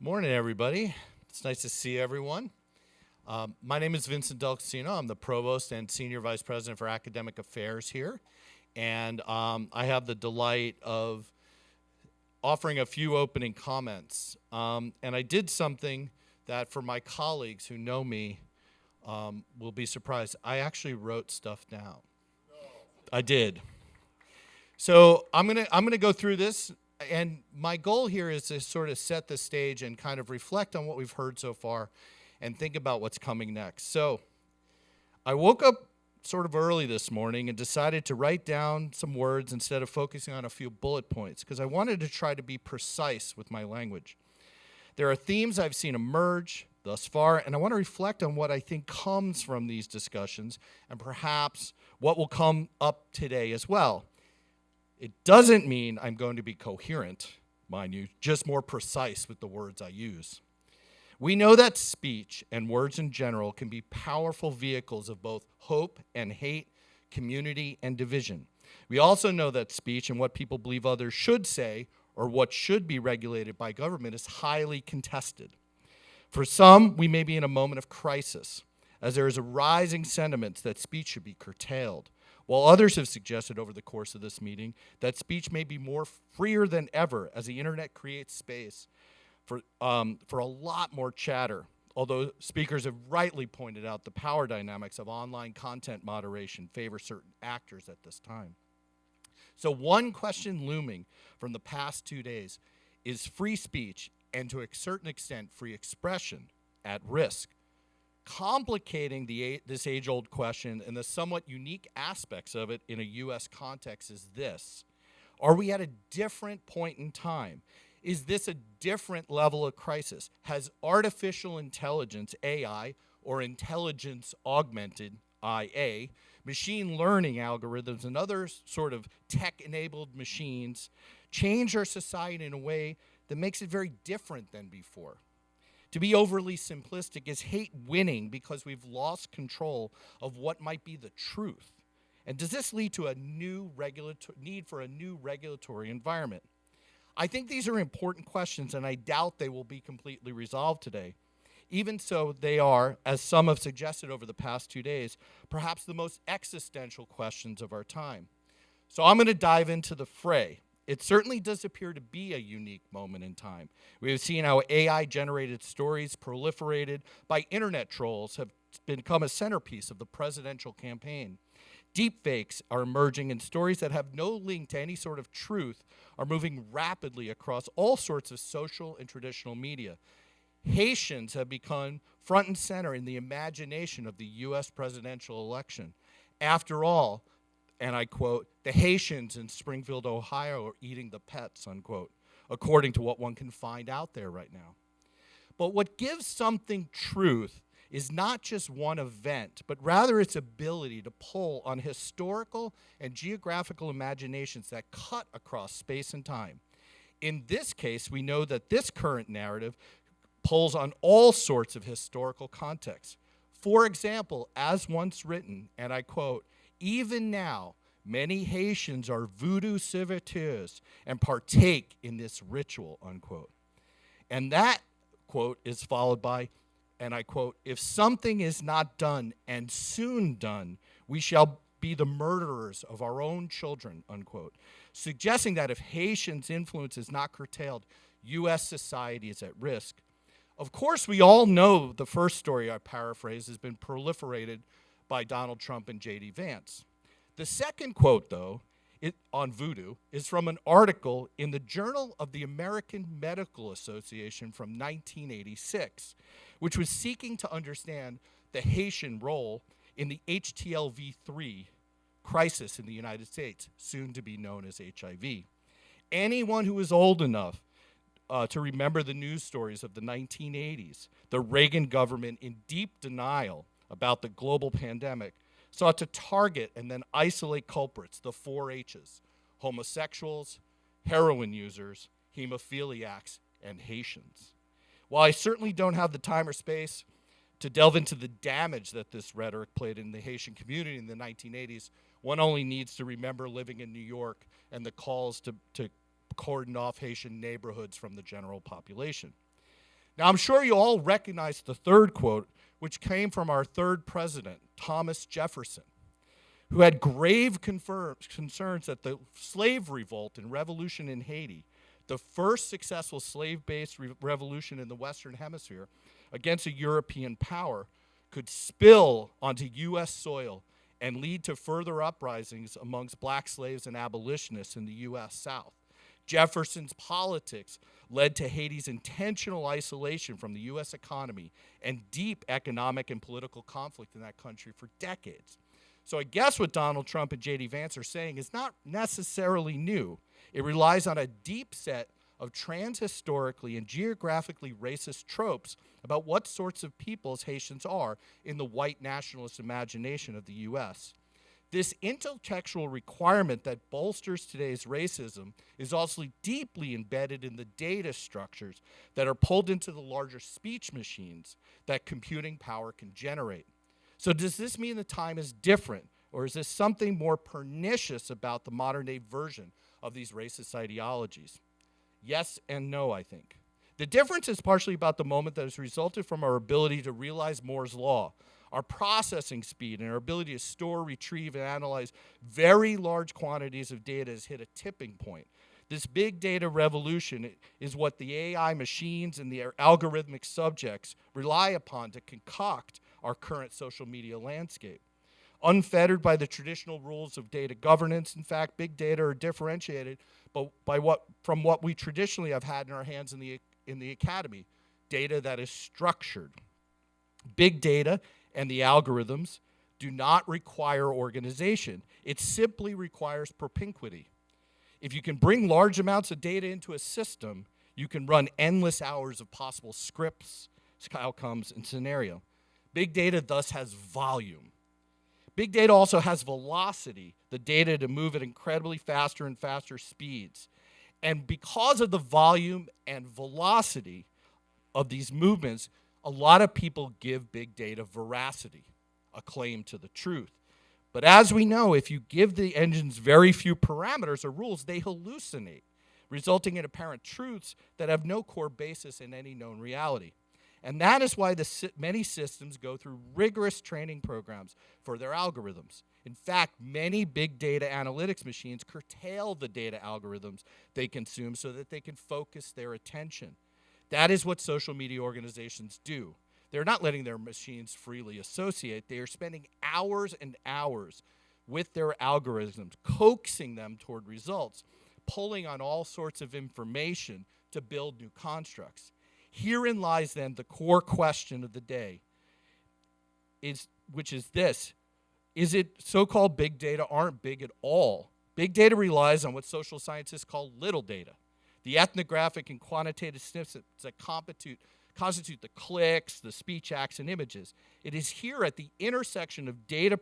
Morning, everybody. It's nice to see everyone. My name is Vincent Del Casino. I'm the Provost and Senior Vice President for Academic Affairs here. And I have the delight of offering a few opening comments. And I did something that for my colleagues who know me will be surprised. I actually wrote stuff down. I did. So I'm gonna go through this. And my goal here is to sort of set the stage and kind of reflect on what we've heard so far and think about what's coming next. So I woke up sort of early this morning and decided to write down some words instead of focusing on a few bullet points because I wanted to try to be precise with my language. There are themes I've seen emerge thus far, and I want to reflect on what I think comes from these discussions and perhaps what will come up today as well. It doesn't mean I'm going to be coherent, mind you, just more precise with the words I use. We know that speech and words in general can be powerful vehicles of both hope and hate, community and division. We also know that speech and what people believe others should say or what should be regulated by government is highly contested. For some, we may be in a moment of crisis, as there is a rising sentiment that speech should be curtailed, while others have suggested over the course of this meeting that speech may be more freer than ever as the internet creates space for a lot more chatter, although speakers have rightly pointed out the power dynamics of online content moderation favor certain actors at this time. So one question looming from the past 2 days is free speech and to a certain extent free expression at risk? Complicating this age-old question and the somewhat unique aspects of it in a U.S. context is this. Are we at a different point in time? Is this a different level of crisis? Has artificial intelligence, AI, or intelligence augmented, IA, machine learning algorithms and other sort of tech-enabled machines changed our society in a way that makes it very different than before? To be overly simplistic, is hate winning because we've lost control of what might be the truth? And does this lead to a new need for a new regulatory environment? I think these are important questions, and I doubt they will be completely resolved today. Even so, they are, as some have suggested over the past 2 days, perhaps the most existential questions of our time. So I'm going to dive into the fray. It certainly does appear to be a unique moment in time. We have seen how AI-generated stories proliferated by internet trolls have become a centerpiece of the presidential campaign. Deepfakes are emerging, and stories that have no link to any sort of truth are moving rapidly across all sorts of social and traditional media. Haitians have become front and center in the imagination of the U.S. presidential election. After all, and I quote, the Haitians in Springfield, Ohio are eating the pets, unquote, according to what one can find out there right now. But what gives something truth is not just one event, but rather its ability to pull on historical and geographical imaginations that cut across space and time. In this case, we know that this current narrative pulls on all sorts of historical contexts. For example, as once written, and I quote, even now, many Haitians are voodoo serviteurs and partake in this ritual, unquote. And that quote is followed by, and I quote, if something is not done and soon done, we shall be the murderers of our own children, unquote. Suggesting that if Haitians' influence is not curtailed, U.S. society is at risk. Of course, we all know the first story I paraphrase has been proliferated by Donald Trump and J.D. Vance. The second quote, though, on voodoo, is from an article in the Journal of the American Medical Association from 1986, which was seeking to understand the Haitian role in the HTLV-3 crisis in the United States, soon to be known as HIV. Anyone who is old enough to remember the news stories of the 1980s, the Reagan government in deep denial about the global pandemic, sought to target and then isolate culprits, the 4 H's, homosexuals, heroin users, hemophiliacs, and Haitians. While I certainly don't have the time or space to delve into the damage that this rhetoric played in the Haitian community in the 1980s, one only needs to remember living in New York and the calls to cordon off Haitian neighborhoods from the general population. Now, I'm sure you all recognize the third quote, which came from our third president, Thomas Jefferson, who had grave concerns that the slave revolt and revolution in Haiti, the first successful slave-based revolution in the Western Hemisphere against a European power, could spill onto U.S. soil and lead to further uprisings amongst black slaves and abolitionists in the U.S. South. Jefferson's politics led to Haiti's intentional isolation from the U.S. economy and deep economic and political conflict in that country for decades. So I guess what Donald Trump and J.D. Vance are saying is not necessarily new. It relies on a deep set of transhistorically and geographically racist tropes about what sorts of peoples Haitians are in the white nationalist imagination of the U.S. This intellectual requirement that bolsters today's racism is also deeply embedded in the data structures that are pulled into the larger speech machines that computing power can generate. So does this mean the time is different, or is this something more pernicious about the modern-day version of these racist ideologies? Yes and no, I think. The difference is partially about the moment that has resulted from our ability to realize Moore's law, our processing speed, and our ability to store, retrieve, and analyze very large quantities of data has hit a tipping point. This big data revolution is what the AI machines and the algorithmic subjects rely upon to concoct our current social media landscape. Unfettered by the traditional rules of data governance, in fact, big data are differentiated from what we traditionally have had in our hands in the academy, data that is structured. Big data and the algorithms do not require organization. It simply requires propinquity. If you can bring large amounts of data into a system, you can run endless hours of possible scripts, outcomes, and scenario. Big data thus has volume. Big data also has velocity, the data to move at incredibly faster and faster speeds. And because of the volume and velocity of these movements, a lot of people give big data veracity, a claim to the truth. But as we know, if you give the engines very few parameters or rules, they hallucinate, resulting in apparent truths that have no core basis in any known reality. And that is why many systems go through rigorous training programs for their algorithms. In fact, many big data analytics machines curtail the data algorithms they consume so that they can focus their attention. That is what social media organizations do. They're not letting their machines freely associate. They are spending hours and hours with their algorithms, coaxing them toward results, pulling on all sorts of information to build new constructs. Herein lies then the core question of the day, which is this: is it so-called big data aren't big at all? Big data relies on what social scientists call little data, the ethnographic and quantitative snippets that constitute the clicks, the speech acts, and images. It is here at the intersection of data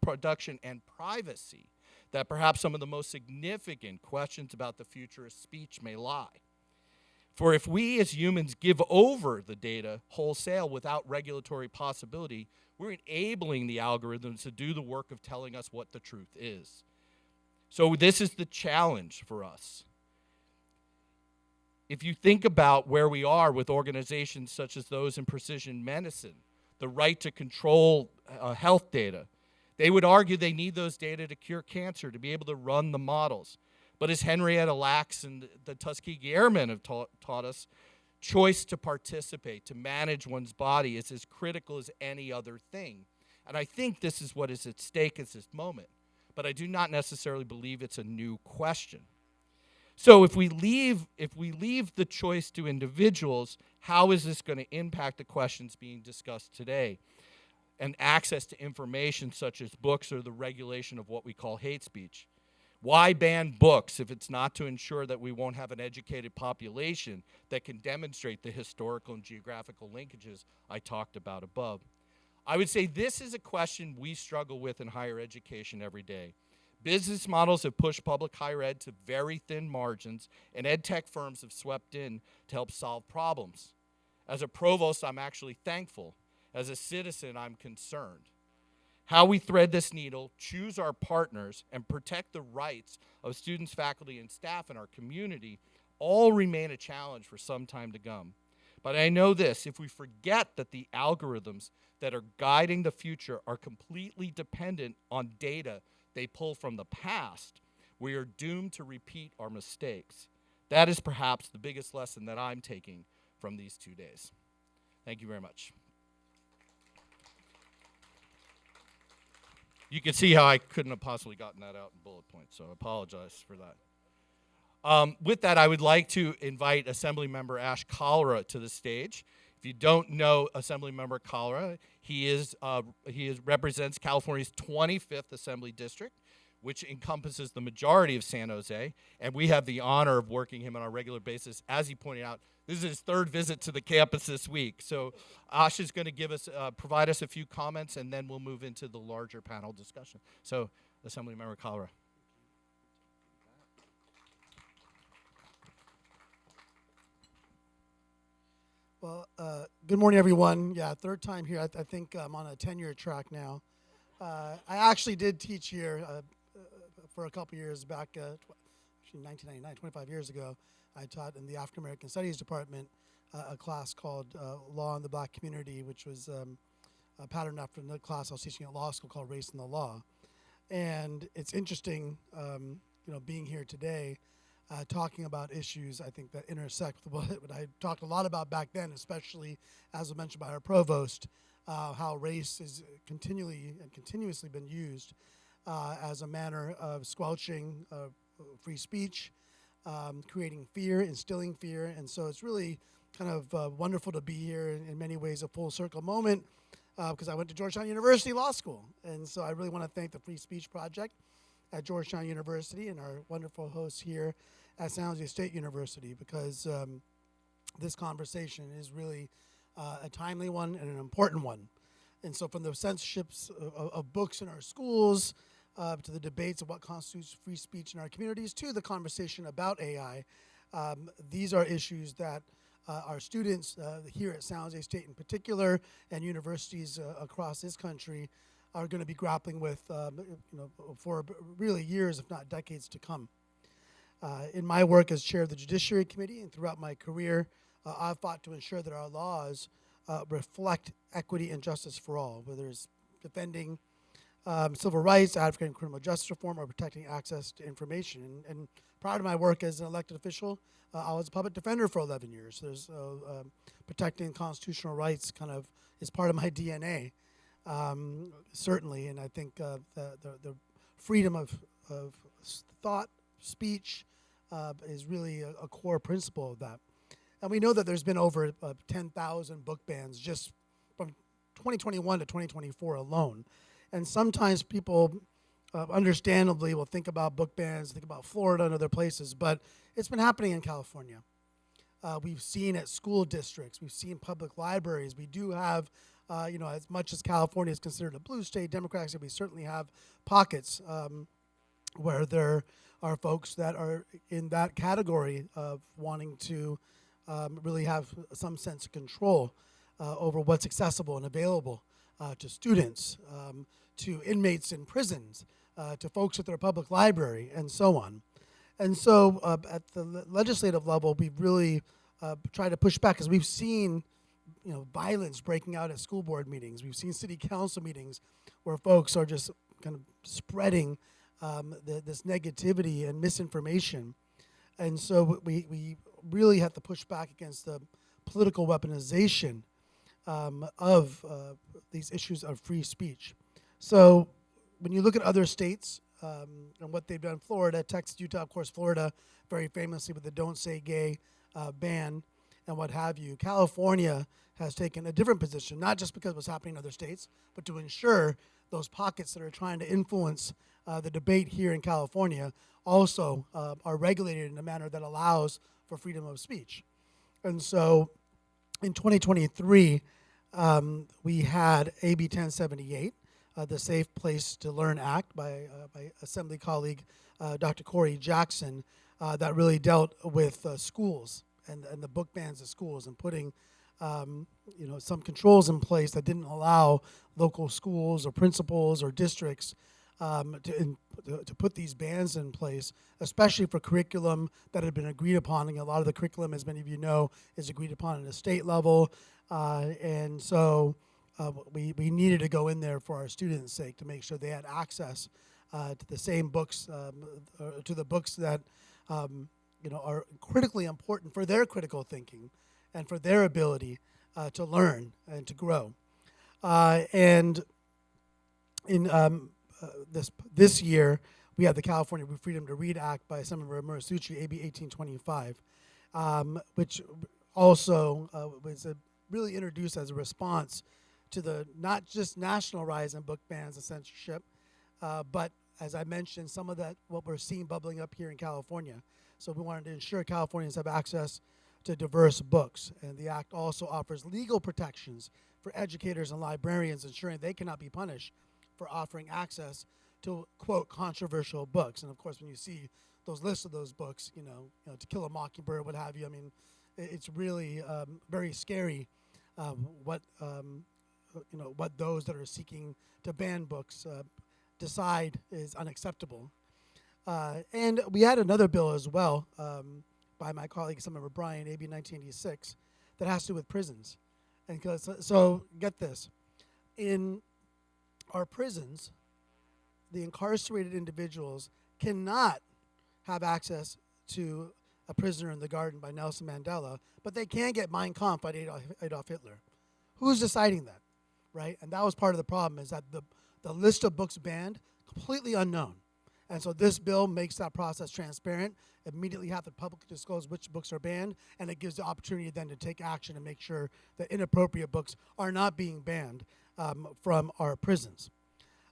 production and privacy that perhaps some of the most significant questions about the future of speech may lie. For if we as humans give over the data wholesale without regulatory possibility, we're enabling the algorithms to do the work of telling us what the truth is. So this is the challenge for us. If you think about where we are with organizations such as those in precision medicine, the right to control health data, they would argue they need those data to cure cancer, to be able to run the models. But as Henrietta Lacks and the Tuskegee Airmen have taught us, choice to participate, to manage one's body is as critical as any other thing. And I think this is what is at stake at this moment. But I do not necessarily believe it's a new question. So if we leave the choice to individuals, how is this going to impact the questions being discussed today? And access to information such as books or the regulation of what we call hate speech. Why ban books if it's not to ensure that we won't have an educated population that can demonstrate the historical and geographical linkages I talked about above? I would say this is a question we struggle with in higher education every day. Business models have pushed public higher ed to very thin margins, and ed tech firms have swept in to help solve problems. As a provost, I'm actually thankful. As a citizen, I'm concerned. How we thread this needle, choose our partners, and protect the rights of students, faculty, and staff in our community all remain a challenge for some time to come. But I know this, if we forget that the algorithms that are guiding the future are completely dependent on data they pull from the past, we are doomed to repeat our mistakes. That is perhaps the biggest lesson that I'm taking from these 2 days. Thank you very much. You can see how I couldn't have possibly gotten that out in bullet points, so I apologize for that. With that, I would like to invite Assemblymember Kalra to the stage. If you don't know Assemblymember Kalra, he represents California's 25th Assembly District, which encompasses the majority of San Jose, and we have the honor of working him on a regular basis. As he pointed out, this is his 3rd visit to the campus this week. So Ash is going to give us, provide us a few comments, and then we'll move into the larger panel discussion. So, Assemblymember Kalra. Well, good morning, everyone. Yeah, 3rd time here. I think I'm on a tenure track now. I actually did teach here for a couple years back, actually 1999, 25 years ago. I taught in the African American Studies Department a class called Law in the Black Community, which was a pattern after another class I was teaching at law school called Race and the Law. And it's interesting, being here today, talking about issues I think that intersect with what I talked a lot about back then, especially as was mentioned by our provost, how race has continuously been used as a manner of squelching free speech, creating fear, instilling fear. And so it's really kind of wonderful to be here, in many ways a full circle moment, because I went to Georgetown University Law School. And so I really want to thank the Free Speech Project at Georgetown University and our wonderful hosts here at San Jose State University, because this conversation is really a timely one and an important one. And so from the censorships of books in our schools, to the debates of what constitutes free speech in our communities, to the conversation about AI, these are issues that our students here at San Jose State in particular, and universities across this country, are going to be grappling with for really years, if not decades to come. In my work as chair of the Judiciary Committee and throughout my career, I've fought to ensure that our laws reflect equity and justice for all, whether it's defending civil rights, advocating criminal justice reform, or protecting access to information. And prior to my work as an elected official, I was a public defender for 11 years. There's protecting constitutional rights kind of is part of my DNA, certainly. And I think the freedom of thought, speech, is really a core principle of that. And we know that there's been over 10,000 book bans just from 2021 to 2024 alone. And sometimes people, understandably, will think about book bans, think about Florida and other places, but it's been happening in California. We've seen at school districts, we've seen public libraries. We do have, as much as California is considered a blue state, Democratic state, we certainly have pockets where there are folks that are in that category of wanting to really have some sense of control over what's accessible and available to students, to inmates in prisons, to folks at their public library, and so on. And so at the legislative level, we've really tried to push back, because we've seen violence breaking out at school board meetings. We've seen city council meetings where folks are just kind of spreading this negativity and misinformation. And so we really have to push back against the political weaponization of these issues of free speech. So when you look at other states and what they've done, Florida, Texas, Utah, of course, Florida, very famously with the Don't Say Gay ban and what have you. California has taken a different position, not just because of what's happening in other states, but to ensure those pockets that are trying to influence the debate here in California also are regulated in a manner that allows for freedom of speech. And so in 2023, we had AB 1078, the Safe Place to Learn Act by my Assembly colleague, Dr. Corey Jackson, that really dealt with schools and the book bans of schools and putting some controls in place that didn't allow local schools or principals or districts to put these bans in place, especially for curriculum that had been agreed upon. And a lot of the curriculum, as many of you know, is agreed upon at a state level. And so we needed to go in there for our students' sake to make sure they had access to the same books, to the books that are critically important for their critical thinking and for their ability to learn and to grow. And in this year, we had the California Freedom to Read Act by Assemblymember Murasuchi, AB 1825, which also was really introduced as a response to the not just national rise in book bans and censorship, but as I mentioned, some of that what we're seeing bubbling up here in California. So we wanted to ensure Californians have access to diverse books. And the act also offers legal protections for educators and librarians, ensuring they cannot be punished for offering access to, quote, controversial books. And of course, when you see those lists of those books, To Kill a Mockingbird, what have you, I mean, it's really very scary what those that are seeking to ban books decide is unacceptable. And we had another bill as well by my colleague, Assemblymember Bryan, AB 1986, that has to do with prisons. And so get this, in our prisons, the incarcerated individuals cannot have access to A Prisoner in the Garden by Nelson Mandela, but they can get Mein Kampf by Adolf Hitler. Who's deciding that, right? And that was part of the problem, is that the list of books banned, completely unknown. And so this bill makes that process transparent, immediately have the public disclose which books are banned, and it gives the opportunity then to take action and make sure that inappropriate books are not being banned from our prisons.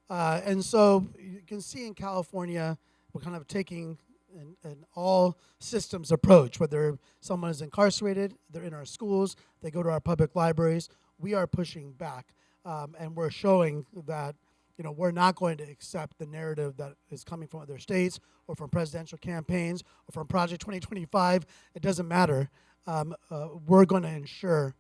And so you can see in California, we're kind of taking an all systems approach. Whether someone is incarcerated, they're in our schools, they go to our public libraries, we are pushing back. And we're showing that we're not going to accept the narrative that is coming from other states or from presidential campaigns or from Project 2025. It doesn't matter. We're going to ensure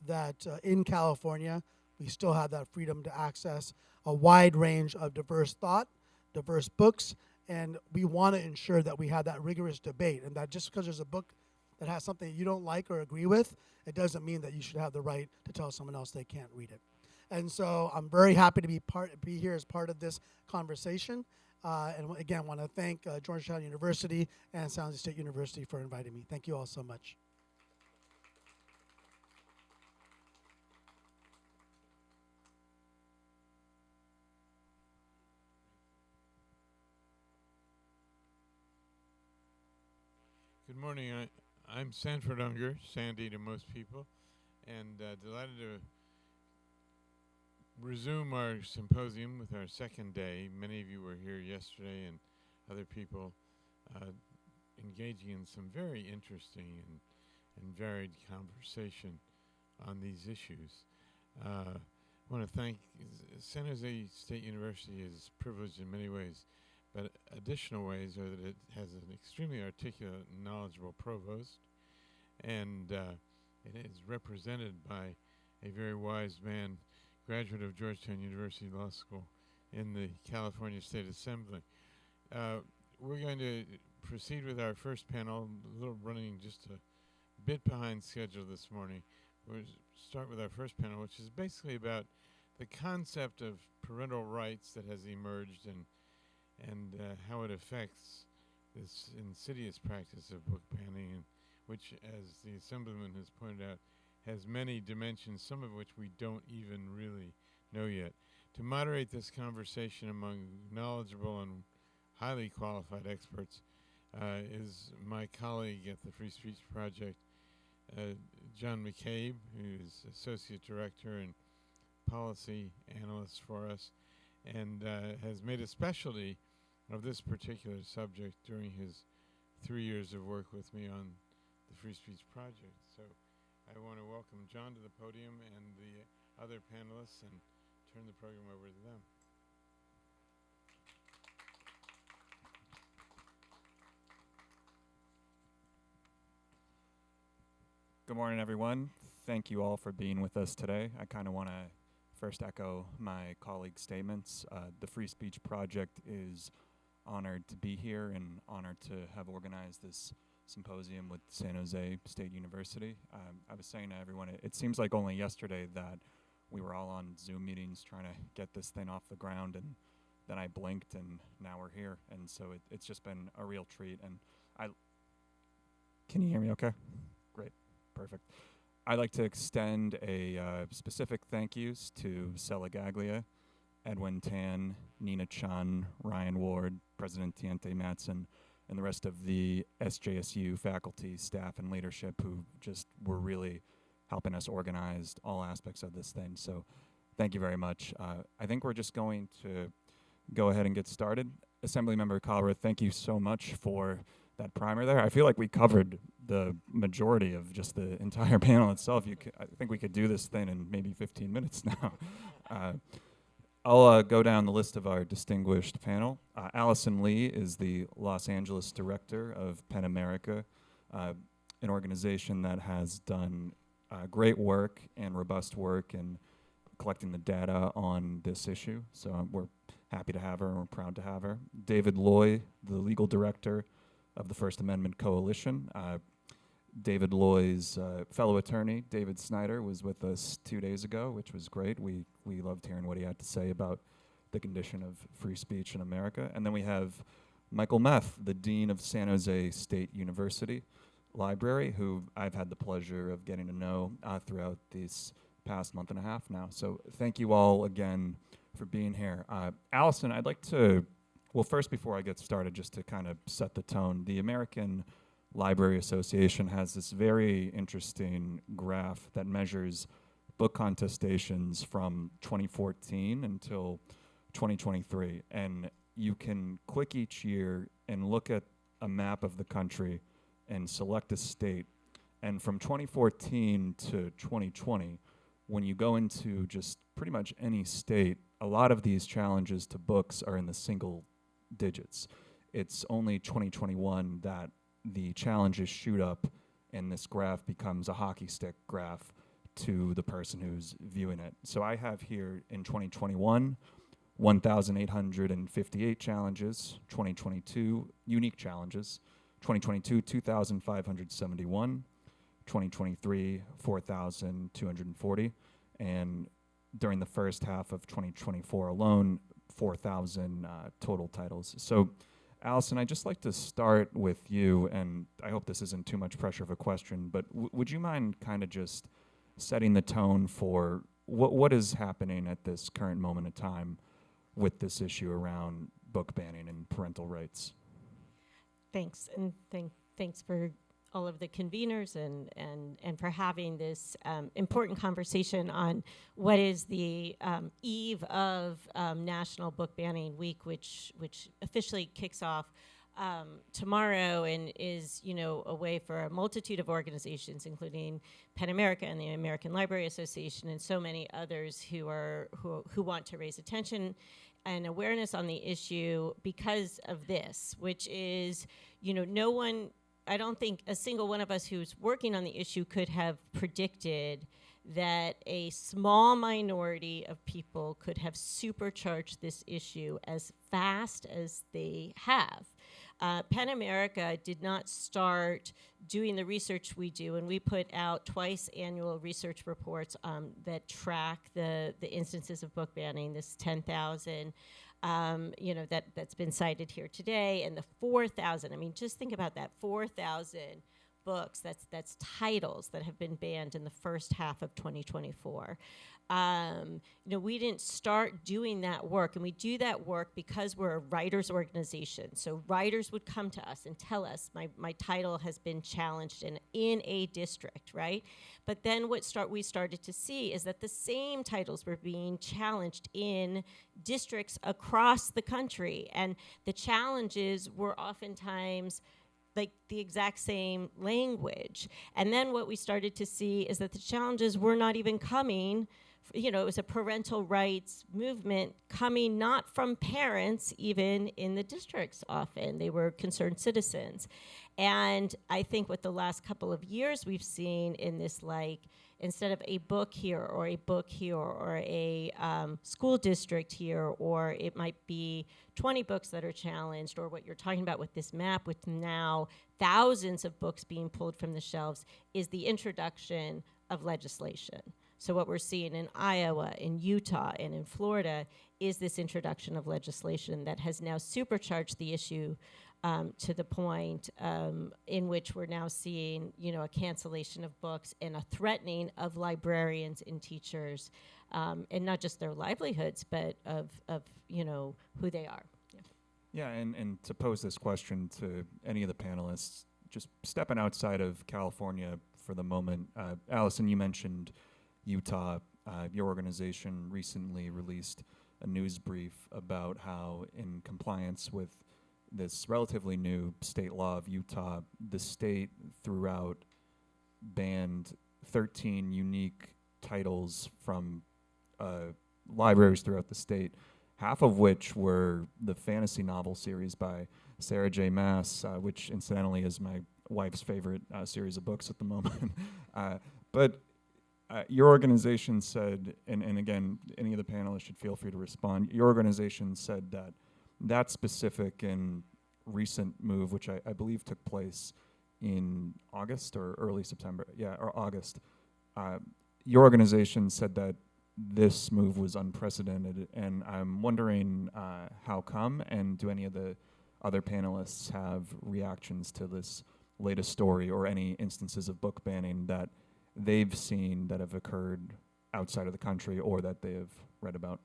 that in California, we still have that freedom to access a wide range of diverse thought, diverse books, and we want to ensure that we have that rigorous debate, and that just because there's a book that has something you don't like or agree with, it doesn't mean that you should have the right to tell someone else they can't read it. And so I'm very happy to be here as part of this conversation. And again, want to thank Georgetown University and San Jose State University for inviting me. Thank you all so much. Good morning. I'm Sanford Unger, Sandy to most people, and delighted to resume our symposium with our second day. Many of you were here yesterday, and other people engaging in some very interesting and varied conversation on these issues. I want to thank San Jose State University is privileged in many ways, but additional ways are that it has an extremely articulate and knowledgeable provost, and it is represented by a very wise man, graduate of Georgetown University Law School in the California State Assembly. We're going to proceed with our first panel, a little running just a bit behind schedule this morning. We'll start with our first panel, which is basically about the concept of parental rights that has emerged and how it affects this insidious practice of book banning, which, as the Assemblyman has pointed out, has many dimensions, some of which we don't even really know yet. To moderate this conversation among knowledgeable and highly qualified experts is my colleague at the Free Speech Project, John McCabe, who is Associate Director and Policy Analyst for us, and has made a specialty of this particular subject during his 3 years of work with me on the Free Speech Project. So I want to welcome John to the podium and the other panelists and turn the program over to them. Good morning, everyone. Thank you all for being with us today. I kind of want to first echo my colleagues' statements. The Free Speech Project is honored to be here and honored to have organized this symposium with San Jose State University. I was saying to everyone, it seems like only yesterday that we were all on Zoom meetings trying to get this thing off the ground, and then I blinked and now we're here. And so it's just been a real treat. And can you hear me okay? Great, perfect. I'd like to extend a specific thank yous to Sela Gaglia, Edwin Tan, Nina Chun, Ryan Ward, President Tiente Matson, and the rest of the SJSU faculty, staff, and leadership who just were really helping us organize all aspects of this thing. So thank you very much. I think we're just going to go ahead and get started. Assemblymember Kalra, thank you so much for that primer there. I feel like we covered the majority of just the entire panel itself. I think we could do this thing in maybe 15 minutes now. I'll go down the list of our distinguished panel. Allison Lee is the Los Angeles director of PEN America, an organization that has done great work and robust work in collecting the data on this issue. So we're happy to have her and we're proud to have her. David Loy, the legal director of the First Amendment Coalition. David Loy's fellow attorney, David Snyder, was with us 2 days ago, which was great. We loved hearing what he had to say about the condition of free speech in America. And then we have Michael Meth, the dean of San Jose State University Library, who I've had the pleasure of getting to know throughout this past month and a half now. So thank you all again for being here. Allison, I'd like to, well, first before I get started, just to kind of set the tone, the American Library Association has this very interesting graph that measures book contestations from 2014 until 2023. And you can click each year and look at a map of the country and select a state. And from 2014 to 2020, when you go into just pretty much any state, a lot of these challenges to books are in the single digits. It's only 2021 that the challenges shoot up and this graph becomes a hockey stick graph to the person who's viewing it. So I have here in 2021, 1,858 challenges, 2022 unique challenges, 2022, 2,571, 2023, 4,240, and during the first half of 2024 alone, 4,000 total titles. So Allison, I'd just like to start with you, and I hope this isn't too much pressure of a question, but would you mind kind of just setting the tone for what is happening at this current moment in time with this issue around book banning and parental rights? Thanks, and thanks for all of the conveners and for having this important conversation on what is the eve of National Book Banning Week, which officially kicks off tomorrow and is, a way for a multitude of organizations, including PEN America and the American Library Association and so many others who want to raise attention and awareness on the issue because of this, which is, I don't think a single one of us who's working on the issue could have predicted that a small minority of people could have supercharged this issue as fast as they have. PEN America did not start doing the research we do, and we put out twice annual research reports that track the instances of book banning, this 10,000 that's been cited here today, and the 4,000. I mean, just think about that, 4,000 books, that's titles that have been banned in the first half of 2024. We didn't start doing that work, and we do that work because we're a writers organization. So writers would come to us and tell us, my title has been challenged in a district, right? But then we started to see is that the same titles were being challenged in districts across the country, and the challenges were oftentimes like the exact same language. And then what we started to see is that the challenges were not even coming it was a parental rights movement coming not from parents, even in the districts often. They were concerned citizens. And I think what the last couple of years we've seen in this, instead of a book here or a book here or a school district here, or it might be 20 books that are challenged, or what you're talking about with this map with now thousands of books being pulled from the shelves, is the introduction of legislation. So what we're seeing in Iowa, in Utah, and in Florida is this introduction of legislation that has now supercharged the issue to the point in which we're now seeing, a cancellation of books and a threatening of librarians and teachers, and not just their livelihoods, but of who they are. Yeah, and to pose this question to any of the panelists, just stepping outside of California for the moment, Allison, you mentioned Utah. Your organization recently released a news brief about how, in compliance with this relatively new state law of Utah, the state throughout banned 13 unique titles from libraries throughout the state, half of which were the fantasy novel series by Sarah J. Maas, which incidentally is my wife's favorite series of books at the moment. But your organization said, and again, any of the panelists should feel free to respond, your organization said that that specific and recent move, which I believe took place in August or early September, or August, your organization said that this move was unprecedented, and I'm wondering how come, and do any of the other panelists have reactions to this latest story or any instances of book banning that they've seen that have occurred outside of the country or that they have read about?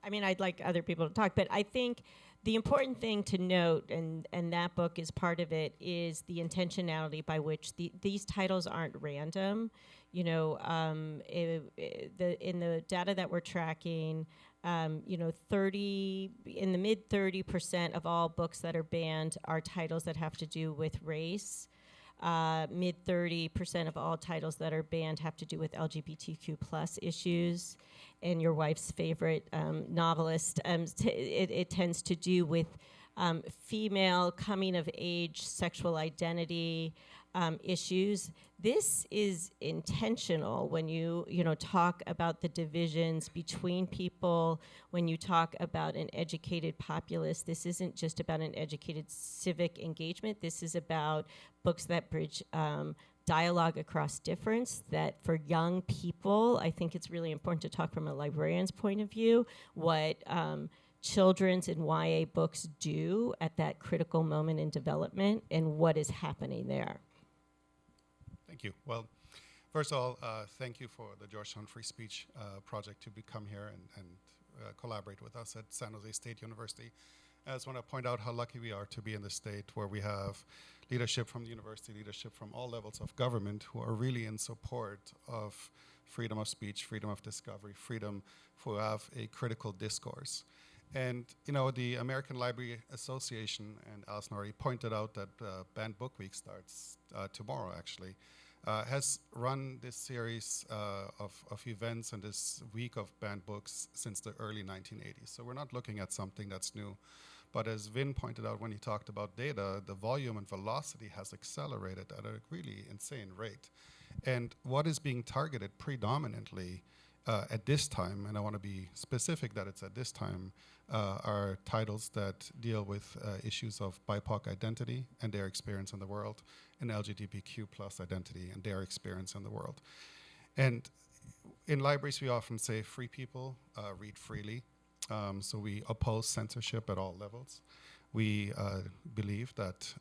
I'd like other people to talk, but I think the important thing to note, and that book is part of it, is the intentionality by which these titles aren't random. In the data that we're tracking, in the mid 30% of all books that are banned are titles that have to do with race. Mid 30% of all titles that are banned have to do with LGBTQ plus issues. And your wife's favorite novelist, it tends to do with female coming of age sexual identity issues. This is intentional when you talk about the divisions between people, when you talk about an educated populace. This isn't just about an educated civic engagement. This is about books that bridge dialogue across difference, that for young people, I think it's really important to talk from a librarian's point of view, what children's and YA books do at that critical moment in development and what is happening there. Thank you. Well, first of all, thank you for the Georgetown Free Speech Project to come here and collaborate with us at San Jose State University. I just want to point out how lucky we are to be in the state where we have leadership from the university, leadership from all levels of government who are really in support of freedom of speech, freedom of discovery, freedom to have a critical discourse. And the American Library Association, and Allison already pointed out that Banned Book Week starts tomorrow actually, has run this series of events and this week of banned books since the early 1980s. So we're not looking at something that's new. But as Vin pointed out when he talked about data, the volume and velocity has accelerated at a really insane rate. And what is being targeted predominantly at this time, and I want to be specific that it's at this time, are titles that deal with issues of BIPOC identity and their experience in the world, and LGBTQ plus identity and their experience in the world. And in libraries, we often say free people read freely. So we oppose censorship at all levels. We believe that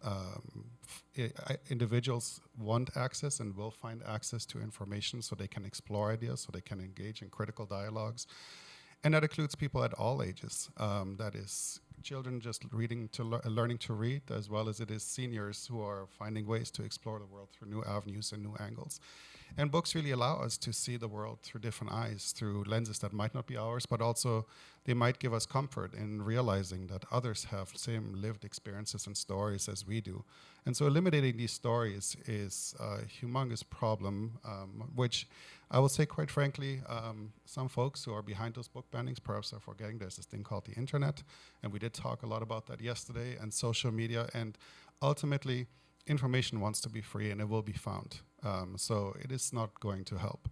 individuals want access and will find access to information so they can explore ideas, so they can engage in critical dialogues. And that includes people at all ages. That is children just learning to read, as well as it is seniors who are finding ways to explore the world through new avenues and new angles. And books really allow us to see the world through different eyes, through lenses that might not be ours, but also they might give us comfort in realizing that others have same lived experiences and stories as we do. And so eliminating these stories is a humongous problem, which I will say, quite frankly, some folks who are behind those book bannings perhaps are forgetting there's this thing called the internet, and we did talk a lot about that yesterday, and social media, and ultimately, information wants to be free and it will be found. So it is not going to help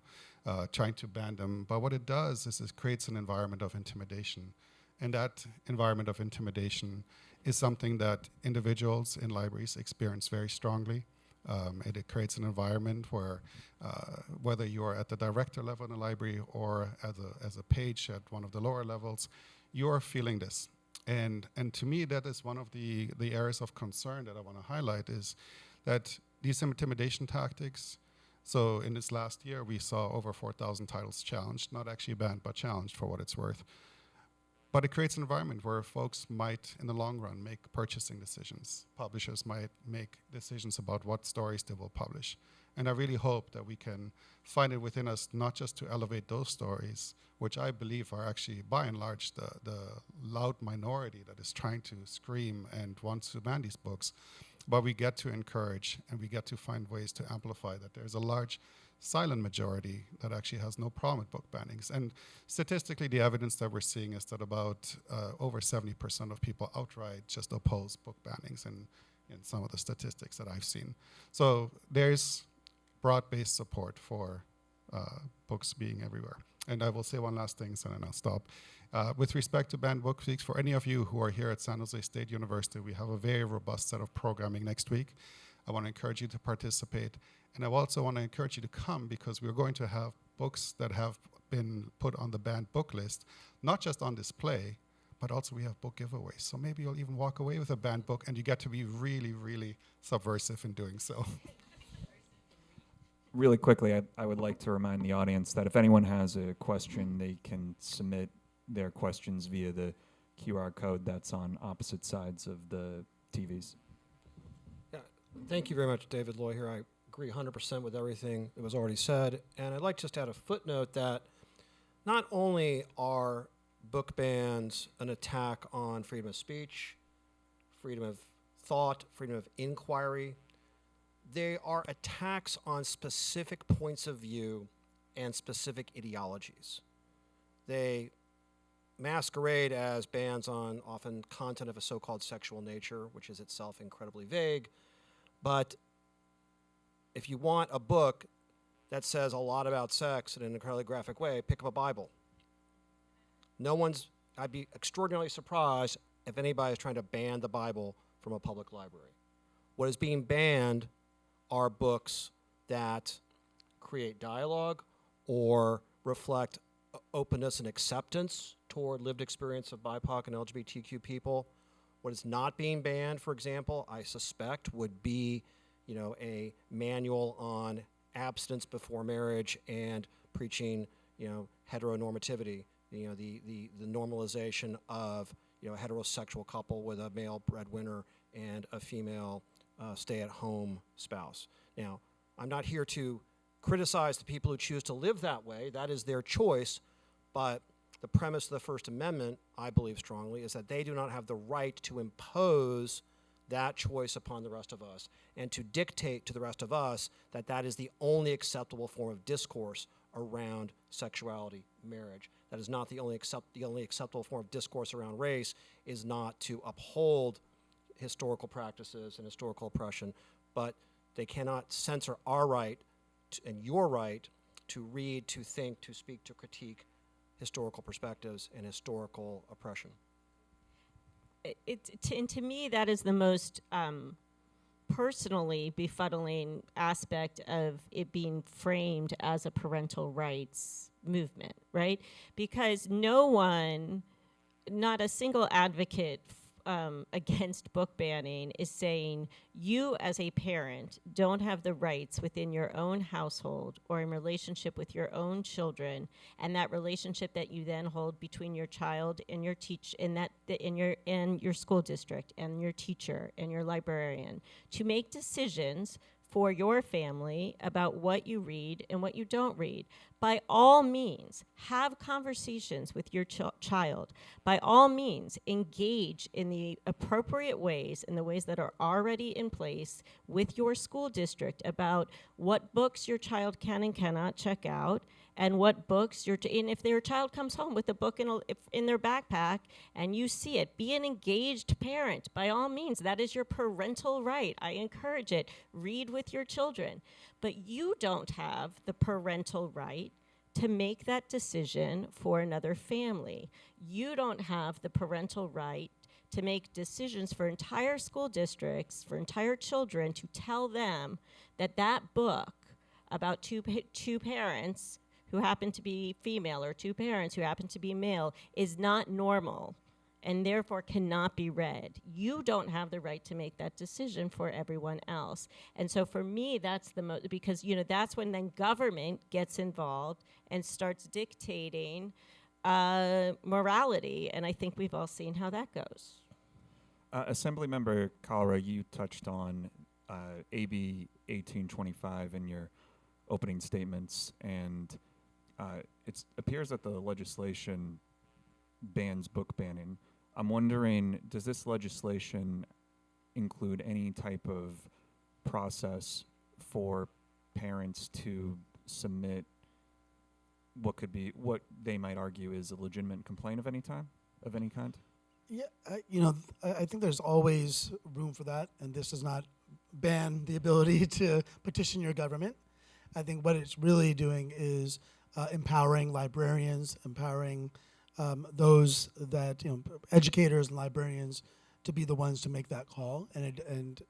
trying to ban them. But what it does is it creates an environment of intimidation. And that environment of intimidation is something that individuals in libraries experience very strongly. It creates an environment where whether you're at the director level in a library or as a page at one of the lower levels, you're feeling this. And to me, that is one of the areas of concern that I want to highlight, is that these intimidation tactics, so in this last year, we saw over 4,000 titles challenged, not actually banned, but challenged for what it's worth. But it creates an environment where folks might, in the long run, make purchasing decisions. Publishers might make decisions about what stories they will publish. And I really hope that we can find it within us not just to elevate those stories, which I believe are actually, by and large, the loud minority that is trying to scream and wants to ban these books, but we get to encourage and we get to find ways to amplify that there's a large silent majority that actually has no problem with book bannings. And statistically, the evidence that we're seeing is that about over 70% of people outright just oppose book bannings in some of the statistics that I've seen. So there's broad-based support for books being everywhere. And I will say one last thing, and then I'll stop. With respect to banned book weeks, for any of you who are here at San Jose State University, we have a very robust set of programming next week. I want to encourage you to participate. And I also want to encourage you to come, because we're going to have books that have been put on the banned book list, not just on display, but also we have book giveaways. So maybe you'll even walk away with a banned book, and you get to be really, really subversive in doing so. Really quickly, I would like to remind the audience that if anyone has a question, they can submit their questions via the QR code that's on opposite sides of the TVs. Yeah, thank you very much, David Loy here. I agree 100% with everything that was already said. And I'd like just to add a footnote that not only are book bans an attack on freedom of speech, freedom of thought, freedom of inquiry, they are attacks on specific points of view and specific ideologies. They masquerade as bans on often content of a so-called sexual nature, which is itself incredibly vague. But if you want a book that says a lot about sex in an incredibly graphic way, pick up a Bible. I'd be extraordinarily surprised if anybody is trying to ban the Bible from a public library. What is being banned are books that create dialogue or reflect openness and acceptance toward lived experience of BIPOC and LGBTQ people. What is not being banned, for example, I suspect would be, a manual on abstinence before marriage and preaching, heteronormativity, the normalization of, a heterosexual couple with a male breadwinner and a female stay-at-home spouse. Now, I'm not here to criticize the people who choose to live that way. That is their choice. But the premise of the First Amendment, I believe strongly, is that they do not have the right to impose that choice upon the rest of us and to dictate to the rest of us that that is the only acceptable form of discourse around sexuality, marriage. That is not the only acceptable form of discourse around race, is not to uphold historical practices and historical oppression, but they cannot censor our right and your right to read, to think, to speak, to critique historical perspectives and historical oppression. To me, that is the most personally befuddling aspect of it being framed as a parental rights movement, right? Because not a single advocate against book banning is saying you as a parent don't have the rights within your own household or in relationship with your own children, and that relationship that you then hold between your child and your in your school district and your teacher and your librarian to make decisions for your family about what you read and what you don't read. By all means, have conversations with your child. By all means, engage in the appropriate ways, in the ways that are already in place with your school district about what books your child can and cannot check out, and what books and if their child comes home with a book in their backpack and you see it, be an engaged parent. By all means, that is your parental right. I encourage it. Read with your children. But you don't have the parental right to make that decision for another family. You don't have the parental right to make decisions for entire school districts, for entire children, to tell them that that book about two parents who happen to be female or two parents who happen to be male is not normal and therefore cannot be read. You don't have the right to make that decision for everyone else. And so for me, that's because that's when then government gets involved and starts dictating morality. And I think we've all seen how that goes. Assemblymember Kalra, you touched on AB 1825 in your opening statements, and it appears that the legislation bans book banning. I'm wondering, does this legislation include any type of process for parents to submit what they might argue is a legitimate complaint of any kind? Yeah, I think there's always room for that, and this does not ban the ability to petition your government. I think what it's really doing is empowering librarians, empowering those that, educators and librarians to be the ones to make that call. And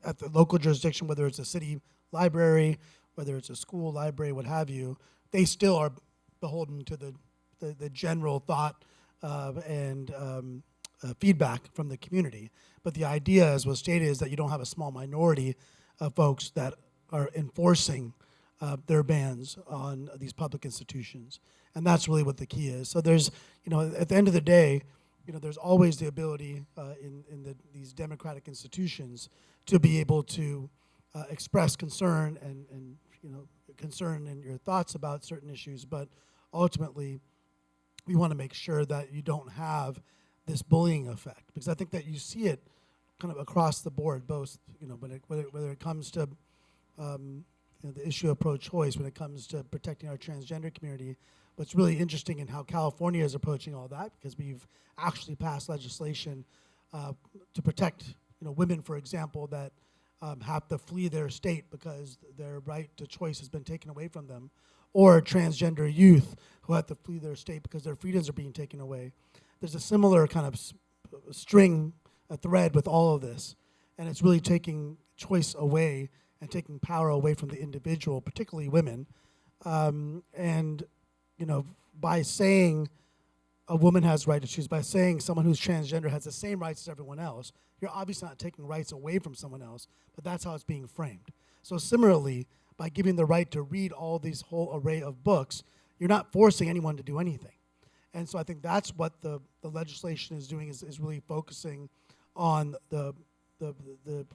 at the local jurisdiction, whether it's a city library, whether it's a school library, what have you, they still are beholden to the general thought and feedback from the community. But the idea, as was stated, is that you don't have a small minority of folks that are enforcing their bans on these public institutions. And that's really what the key is. So there's, at the end of the day, there's always the ability in these democratic institutions to be able to express concern and concern in your thoughts about certain issues. But ultimately, we want to make sure that you don't have this bullying effect, because I think that you see it kind of across the board, both whether it comes to the issue of pro-choice, when it comes to protecting our transgender community. What's really interesting in how California is approaching all that, because we've actually passed legislation to protect women, for example, that have to flee their state because their right to choice has been taken away from them, or transgender youth who have to flee their state because their freedoms are being taken away. There's a similar kind of a thread with all of this, and it's really taking choice away and taking power away from the individual, particularly women. And by saying a woman has right to choose, by saying someone who's transgender has the same rights as everyone else, you're obviously not taking rights away from someone else, but that's how it's being framed. So similarly, by giving the right to read all these whole array of books, you're not forcing anyone to do anything. And so I think that's what the legislation is doing, is really focusing on the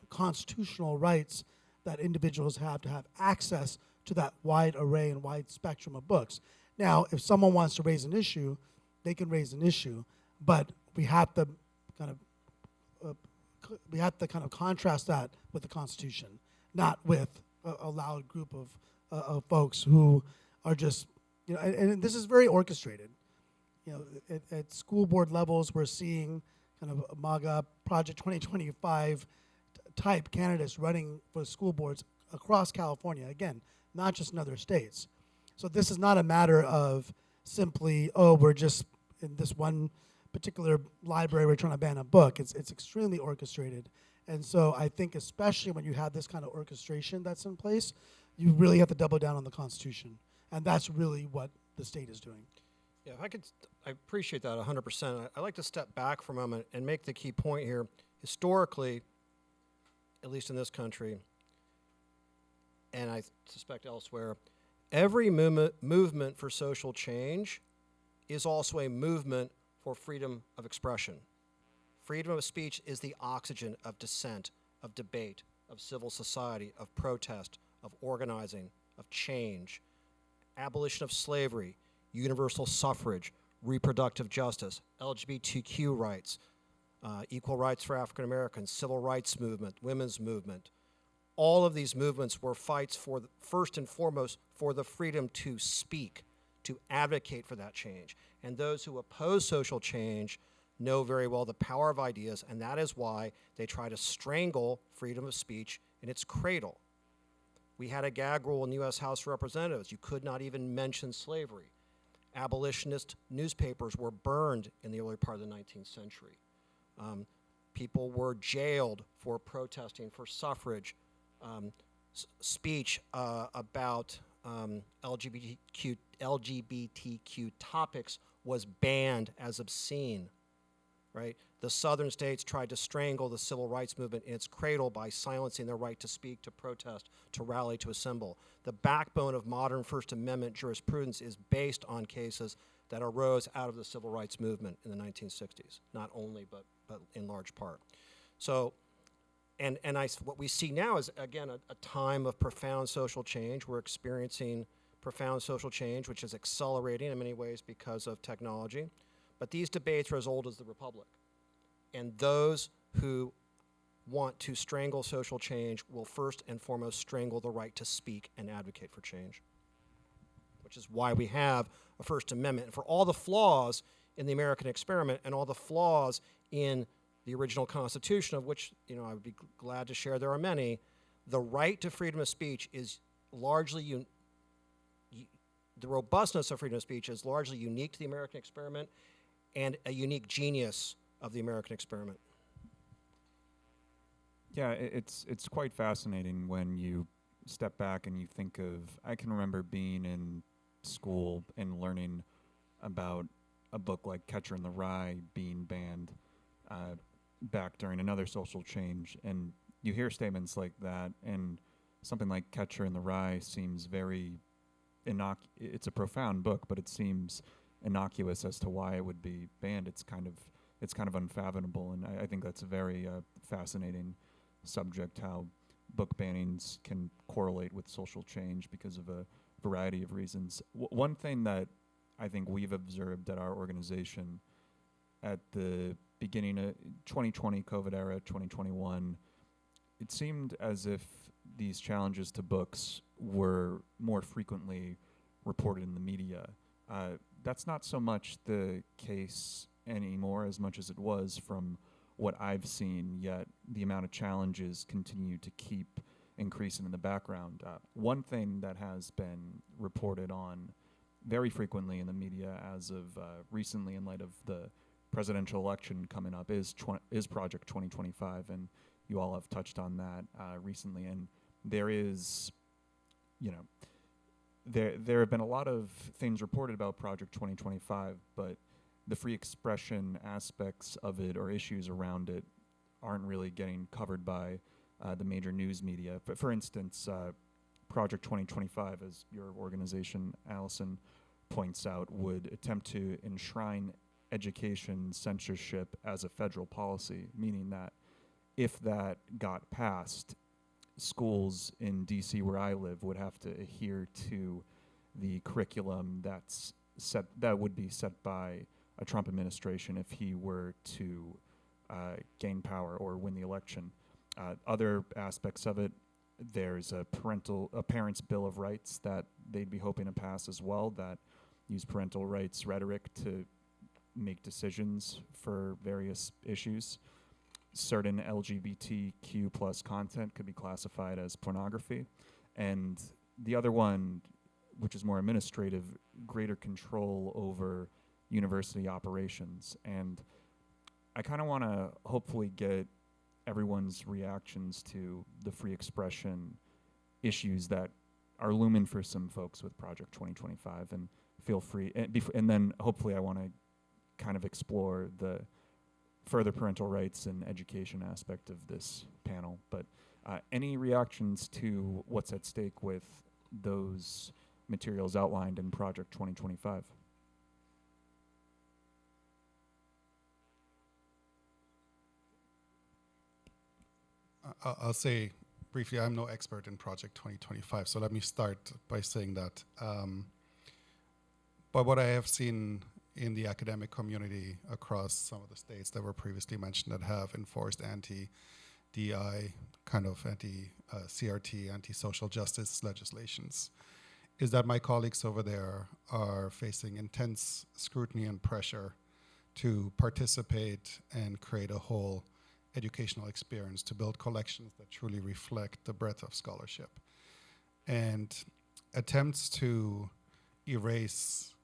constitutional rights that individuals have to have access to that wide array and wide spectrum of books. Now, if someone wants to raise an issue, they can raise an issue, but we have to kind of contrast that with the Constitution, not with a loud group of folks who are just, and this is very orchestrated. At school board levels, we're seeing kind of MAGA Project 2025 type candidates running for school boards across California. Again, not just in other states. So this is not a matter of simply, we're just in this one particular library, we're trying to ban a book. It's extremely orchestrated. And so I think especially when you have this kind of orchestration that's in place, you really have to double down on the Constitution. And that's really what the state is doing. Yeah, I appreciate that 100%. I'd like to step back for a moment and make the key point here. Historically, at least in this country, and I suspect elsewhere, every movement for social change is also a movement for freedom of expression. Freedom of speech is the oxygen of dissent, of debate, of civil society, of protest, of organizing, of change, abolition of slavery, universal suffrage, reproductive justice, LGBTQ rights, equal rights for African Americans, civil rights movement, women's movement. All of these movements were fights for, first and foremost, for the freedom to speak, to advocate for that change. And those who oppose social change know very well the power of ideas, and that is why they try to strangle freedom of speech in its cradle. We had a gag rule in the U.S. House of Representatives. You could not even mention slavery. Abolitionist newspapers were burned in the early part of the 19th century. People were jailed for protesting for suffrage. Speech about LGBTQ topics was banned as obscene, right? The southern states tried to strangle the civil rights movement in its cradle by silencing their right to speak, to protest, to rally, to assemble. The backbone of modern First Amendment jurisprudence is based on cases that arose out of the civil rights movement in the 1960s, not only, but in large part. So, what we see now is, again, a time of profound social change. We're experiencing profound social change, which is accelerating in many ways because of technology. But these debates are as old as the Republic. And those who want to strangle social change will first and foremost strangle the right to speak and advocate for change, which is why we have a First Amendment. And for all the flaws in the American experiment and all the flaws in the original Constitution, of which, I would be glad to share there are many, the right to freedom of speech is largely, the robustness of freedom of speech is largely unique to the American experiment and a unique genius of the American experiment. Yeah, it's quite fascinating when you step back and you think of, I can remember being in school and learning about a book like Catcher in the Rye being banned back during another social change, and you hear statements like that, and something like Catcher in the Rye seems very it's a profound book, but it seems innocuous as to why it would be banned. It's kind of unfathomable, and I think that's a very fascinating subject, how book bannings can correlate with social change because of a variety of reasons. One thing that I think we've observed at our organization at the beginning of 2020 COVID era, 2021, it seemed as if these challenges to books were more frequently reported in the media. That's not so much the case anymore as much as it was from what I've seen, yet the amount of challenges continue to keep increasing in the background. One thing that has been reported on very frequently in the media as of recently in light of the presidential election coming up is Project 2025, and you all have touched on that recently. And there is, there have been a lot of things reported about Project 2025, but the free expression aspects of it or issues around it aren't really getting covered by the major news media. But for instance, Project 2025, as your organization, Allison, points out, would attempt to enshrine education censorship as a federal policy, meaning that if that got passed, schools in DC where I live would have to adhere to the curriculum that would be set by a Trump administration if he were to gain power or win the election. Other aspects of it, there's a parent's bill of rights that they'd be hoping to pass as well, that use parental rights rhetoric to make decisions for various issues. Certain LGBTQ plus content could be classified as pornography. And the other one, which is more administrative, greater control over university operations. And I kind of want to hopefully get everyone's reactions to the free expression issues that are looming for some folks with Project 2025, and feel free. And then hopefully I want to kind of explore the further parental rights and education aspect of this panel. But any reactions to what's at stake with those materials outlined in Project 2025? I'll say briefly, I'm no expert in Project 2025, so let me start by saying that. But what I have seen in the academic community across some of the states that were previously mentioned that have enforced anti-DI, kind of anti-CRT, anti-social justice legislations, is that my colleagues over there are facing intense scrutiny and pressure to participate and create a whole educational experience, to build collections that truly reflect the breadth of scholarship. And attempts to erase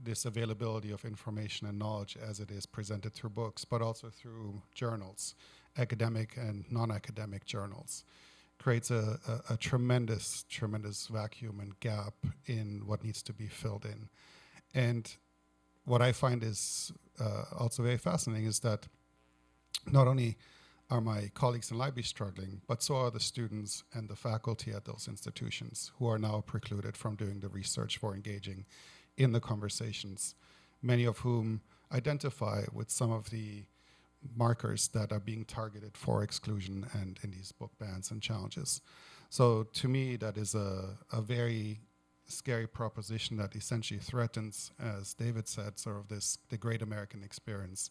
this availability of information and knowledge as it is presented through books, but also through journals, academic and non-academic journals, creates a tremendous, tremendous vacuum and gap in what needs to be filled in. And what I find is also very fascinating is that not only are my colleagues in library struggling, but so are the students and the faculty at those institutions who are now precluded from doing the research for engaging in the conversations, many of whom identify with some of the markers that are being targeted for exclusion and in these book bans and challenges. So to me, that is a very scary proposition that essentially threatens, as David said, sort of the great American experience,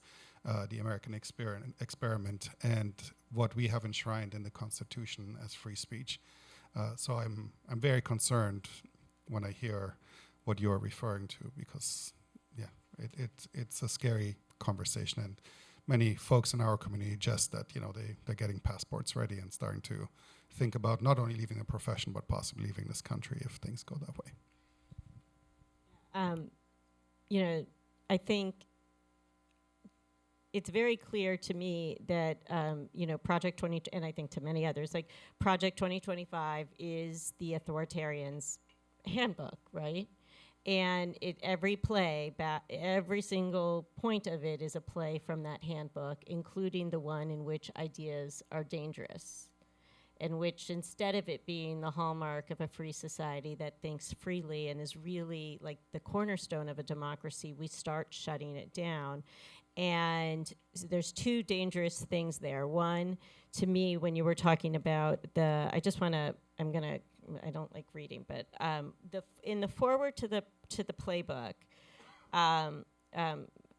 the American experiment, and what we have enshrined in the Constitution as free speech. So I'm very concerned when I hear what you're referring to, because it's a scary conversation, and many folks in our community just that they're getting passports ready and starting to think about not only leaving the profession but possibly leaving this country if things go that way. I think it's very clear to me that Project 20, and I think to many others, like Project 2025 is the authoritarian's handbook, right? And every single point of it is a play from that handbook, including the one in which ideas are dangerous, in which instead of it being the hallmark of a free society that thinks freely and is really like the cornerstone of a democracy, we start shutting it down. And there's two dangerous things there. One, to me, when you were talking about I don't like reading, but in the foreword to the playbook,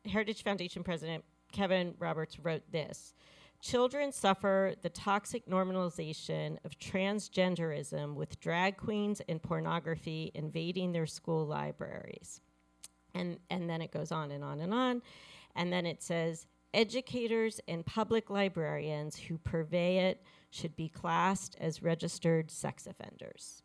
Heritage Foundation President Kevin Roberts wrote this: "Children suffer the toxic normalization of transgenderism with drag queens and pornography invading their school libraries." And then it goes on and on and on. And then it says, "Educators and public librarians who purvey it should be classed as registered sex offenders."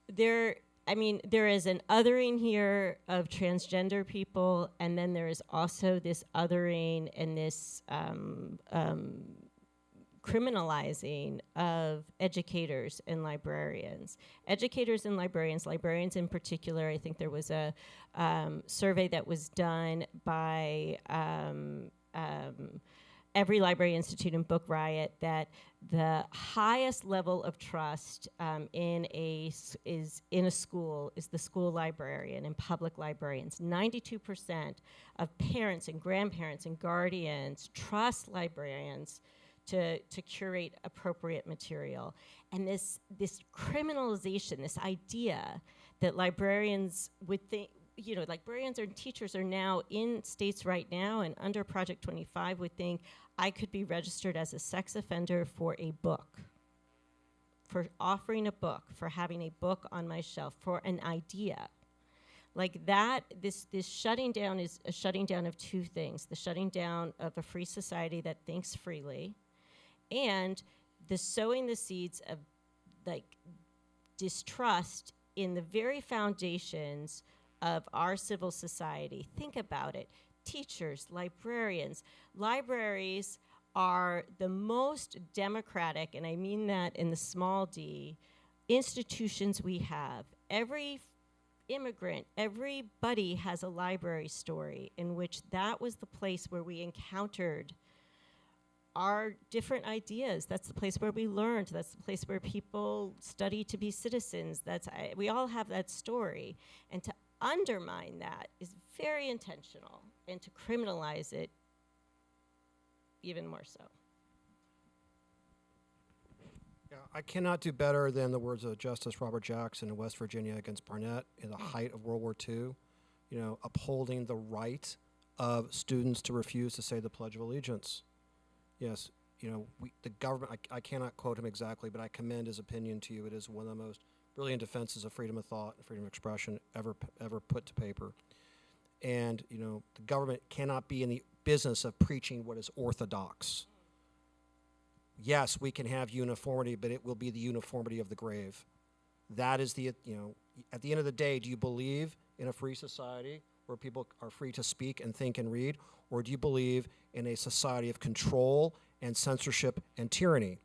There is an othering here of transgender people, and then there is also this othering and this criminalizing of educators and librarians. Educators and librarians in particular. I think there was a survey that was done by Every Library Institute and Book Riot that the highest level of trust in a school is the school librarian and public librarians. 92% of parents and grandparents and guardians trust librarians to curate appropriate material. And this criminalization, this idea that librarians would think, librarians and teachers are now in states right now and under Project 25 would think, I could be registered as a sex offender for a book, for offering a book, for having a book on my shelf, for an idea. Like that, this shutting down is a shutting down of two things: the shutting down of a free society that thinks freely, and the sowing the seeds of distrust in the very foundations of our civil society. Think about it. Teachers, librarians. Libraries are the most democratic, and I mean that in the small d, institutions we have. Every immigrant, everybody has a library story in which that was the place where we encountered our different ideas. That's the place where we learned. That's the place where people study to be citizens. We all have that story. And to undermine that is very intentional, and to criminalize it even more so. Yeah, I cannot do better than the words of Justice Robert Jackson in West Virginia against Barnett in the height of World War II, upholding the right of students to refuse to say the Pledge of Allegiance. Yes, the government, I cannot quote him exactly, but I commend his opinion to you. It is one of the most brilliant defenses of freedom of thought and freedom of expression ever put to paper. And, the government cannot be in the business of preaching what is orthodox. Yes, we can have uniformity, but it will be the uniformity of the grave. That is at the end of the day, do you believe in a free society where people are free to speak and think and read, or do you believe in a society of control and censorship and tyranny?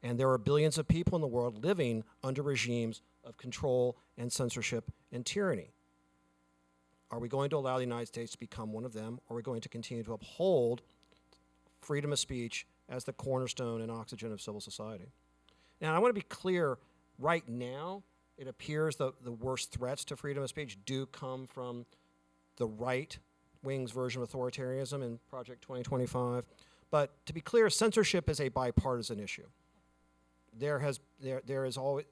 And there are billions of people in the world living under regimes of control and censorship and tyranny. Are we going to allow the United States to become one of them, or are we going to continue to uphold freedom of speech as the cornerstone and oxygen of civil society? Now, I want to be clear, right now, it appears the worst threats to freedom of speech do come from the right wing's version of authoritarianism in Project 2025. But to be clear, censorship is a bipartisan issue. There is always,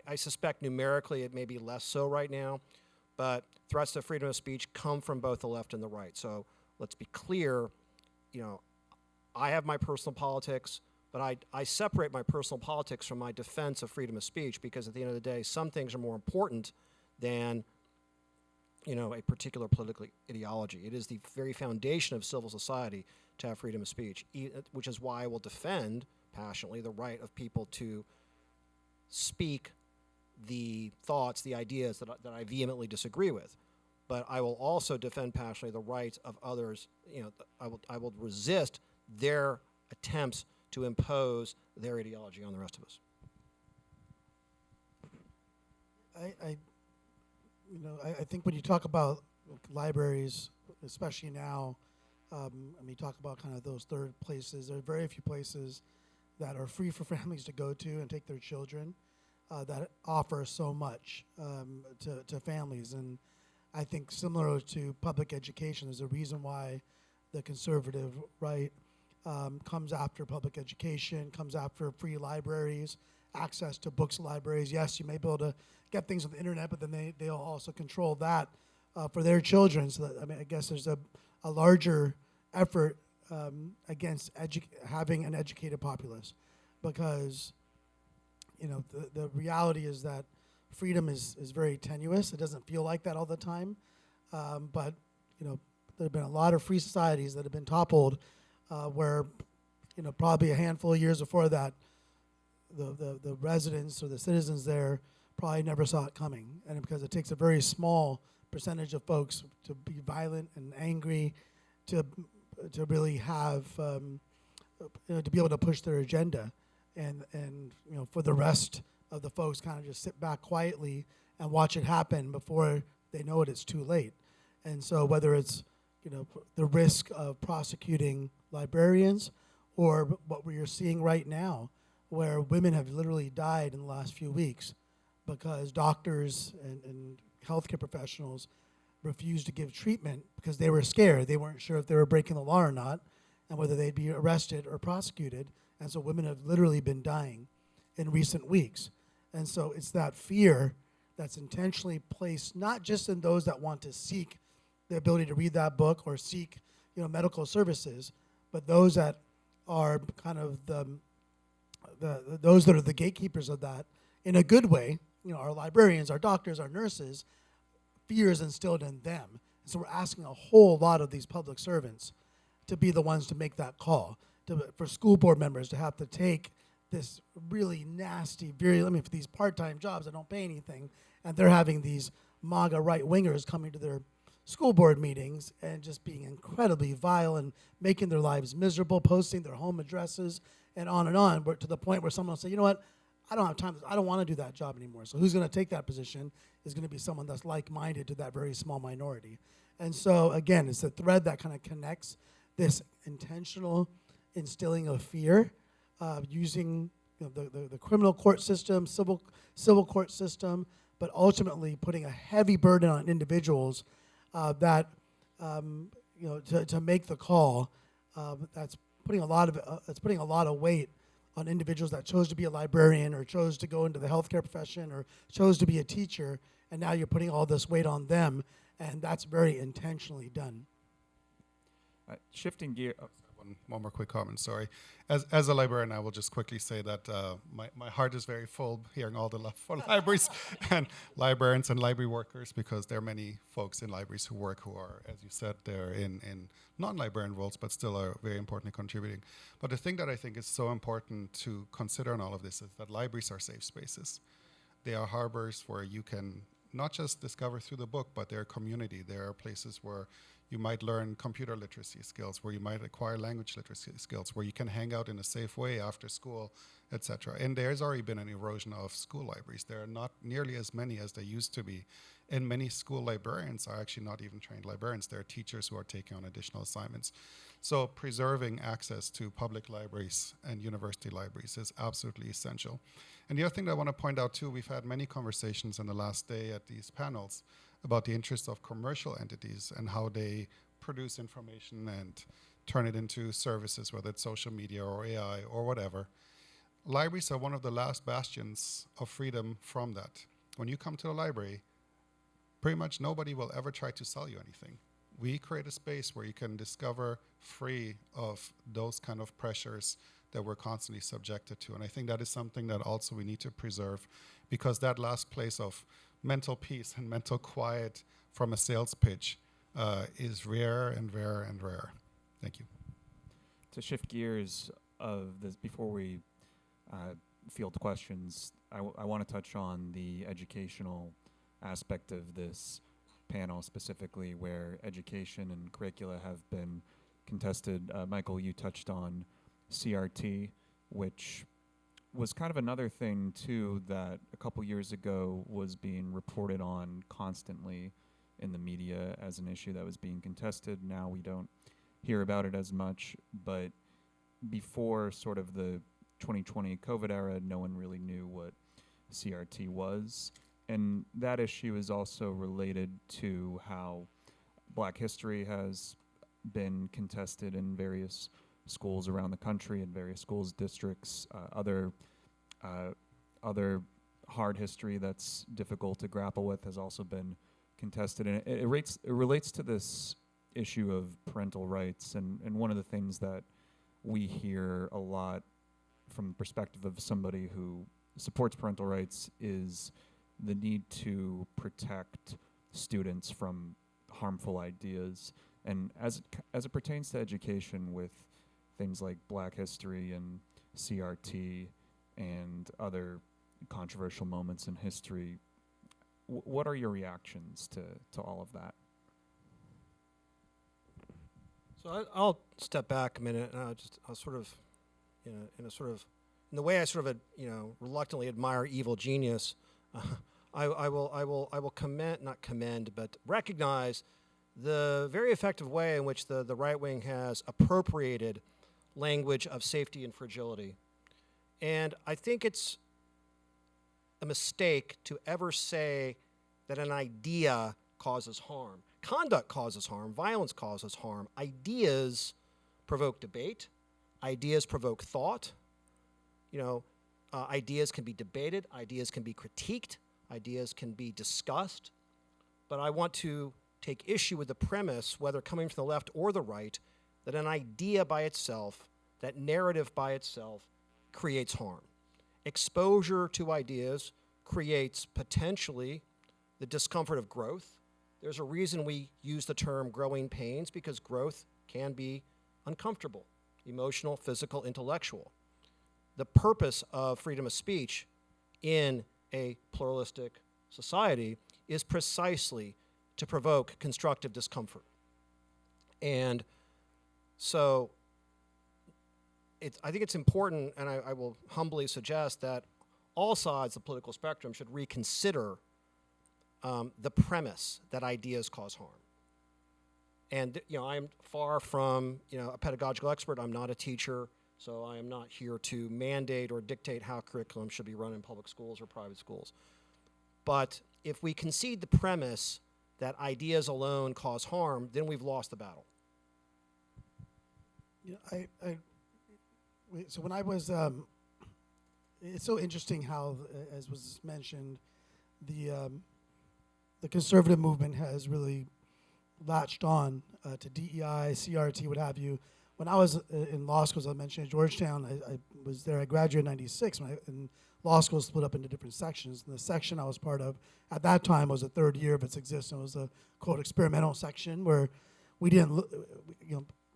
I suspect numerically it may be less so right now, but threats to freedom of speech come from both the left and the right. So let's be clear, I have my personal politics, but I separate my personal politics from my defense of freedom of speech, because at the end of the day, some things are more important than a particular political ideology. It is the very foundation of civil society to have freedom of speech, which is why I will defend passionately the right of people to speak the thoughts, the ideas that I vehemently disagree with. But I will also defend passionately the rights of others. I will resist their attempts to impose their ideology on the rest of us. I think when you talk about libraries, especially now, you talk about kind of those third places. There are very few places that are free for families to go to and take their children that offer so much to families. And I think similar to public education, there's a reason why the conservative right comes after public education, comes after free libraries, access to books, libraries. Yes, you may be able to get things on the internet, but then they'll also control that for their children. So that, I guess there's a larger effort against having an educated populace, because the reality is that freedom is very tenuous. It doesn't feel like that all the time, but there have been a lot of free societies that have been toppled where probably a handful of years before that, the residents or the citizens there probably never saw it coming. And because it takes a very small percentage of folks to be violent and angry, to really have to be able to push their agenda, and for the rest of the folks kind of just sit back quietly and watch it happen before they know it's too late. And so whether it's the risk of prosecuting librarians, or what we're seeing right now, where women have literally died in the last few weeks because doctors and healthcare professionals refused to give treatment because they were scared. They weren't sure if they were breaking the law or not, and whether they'd be arrested or prosecuted. And so women have literally been dying in recent weeks. And so it's that fear that's intentionally placed not just in those that want to seek the ability to read that book or seek medical services, but those that are kind of those that are the gatekeepers of that in a good way. Our librarians, our doctors, our nurses. Fear is instilled in them. So we're asking a whole lot of these public servants to be the ones to make that call, for school board members to have to take this really nasty, for these part-time jobs that don't pay anything, and they're having these MAGA right-wingers coming to their school board meetings and just being incredibly vile and making their lives miserable, posting their home addresses, and on, to the point where someone will say, you know what, I don't have time, I don't want to do that job anymore. So who's going to take that position is going to be someone that's like-minded to that very small minority. And so, again, it's the thread that kind of connects this intentional instilling of fear, using the criminal court system, civil court system, but ultimately putting a heavy burden on individuals that to make the call. That's putting a lot of weight on individuals that chose to be a librarian or chose to go into the healthcare profession or chose to be a teacher, and now you're putting all this weight on them, and that's very intentionally done. Shifting gear. One more quick comment, sorry. As a librarian, I will just quickly say that my heart is very full hearing all the love for libraries and librarians and library workers, because there are many folks in libraries who work who are, as you said, they're in non-librarian roles, but still are very importantly contributing. But the thing that I think is so important to consider in all of this is that libraries are safe spaces. They are harbors where you can not just discover through the book, but they're a community. There are places where you might learn computer literacy skills, where you might acquire language literacy skills, where you can hang out in a safe way after school, etc. And there's already been an erosion of school libraries. There are not nearly as many as there used to be. And many school librarians are actually not even trained librarians. They're teachers who are taking on additional assignments. So preserving access to public libraries and university libraries is absolutely essential. And the other thing that I want to point out too, we've had many conversations in the last day at these panels about the interests of commercial entities and how they produce information and turn it into services, whether it's social media or AI or whatever. Libraries are one of the last bastions of freedom from that. When you come to a library, pretty much nobody will ever try to sell you anything. We create a space where you can discover free of those kind of pressures that we're constantly subjected to. And I think that is something that also we need to preserve, because that last place of mental peace and mental quiet from a sales pitch is rare and rare and rare. Thank you. To shift gears of this, before we field questions, I want to touch on the educational aspect of this panel, specifically where education and curricula have been contested. Michael, you touched on CRT, which was kind of another thing too that a couple years ago was being reported on constantly in the media as an issue that was being contested. Now we don't hear about it as much, but before sort of the 2020 COVID era, no one really knew what CRT was. And that issue is also related to how Black history has been contested in various schools around the country, in various schools, districts, other hard history that's difficult to grapple with has also been contested. And it relates to this issue of parental rights. And one of the things that we hear a lot from the perspective of somebody who supports parental rights is the need to protect students from harmful ideas. And as it pertains to education, with things like Black history and CRT and other controversial moments in history, what are your reactions to all of that? So I'll step back a minute, and I'll sort of, in the way I sort of, reluctantly admire evil genius. I will not commend, but recognize the very effective way in which the right wing has appropriated language of safety and fragility. And I think it's a mistake to ever say that an idea causes harm. Conduct causes harm. Violence causes harm. Ideas provoke debate. Ideas provoke thought. Ideas can be debated. Ideas can be critiqued. Ideas can be discussed. But I want to take issue with the premise, whether coming from the left or the right, that an idea by itself, that narrative by itself, creates harm. Exposure to ideas creates potentially the discomfort of growth. There's a reason we use the term growing pains, because growth can be uncomfortable, emotional, physical, intellectual. The purpose of freedom of speech in a pluralistic society is precisely to provoke constructive discomfort. And so I think it's important, and I will humbly suggest that all sides of the political spectrum should reconsider the premise that ideas cause harm. And I'm far from a pedagogical expert. I'm not a teacher, so I am not here to mandate or dictate how curriculum should be run in public schools or private schools. But if we concede the premise that ideas alone cause harm, then we've lost the battle. So when I was it's so interesting how, as was mentioned, the conservative movement has really latched on to DEI, CRT, what have you. When I was in law school, as I mentioned, at Georgetown, I was there. I graduated in '96, and law school split up into different sections. And the section I was part of at that time was the third year of its existence. It was a, quote, experimental section where we didn't,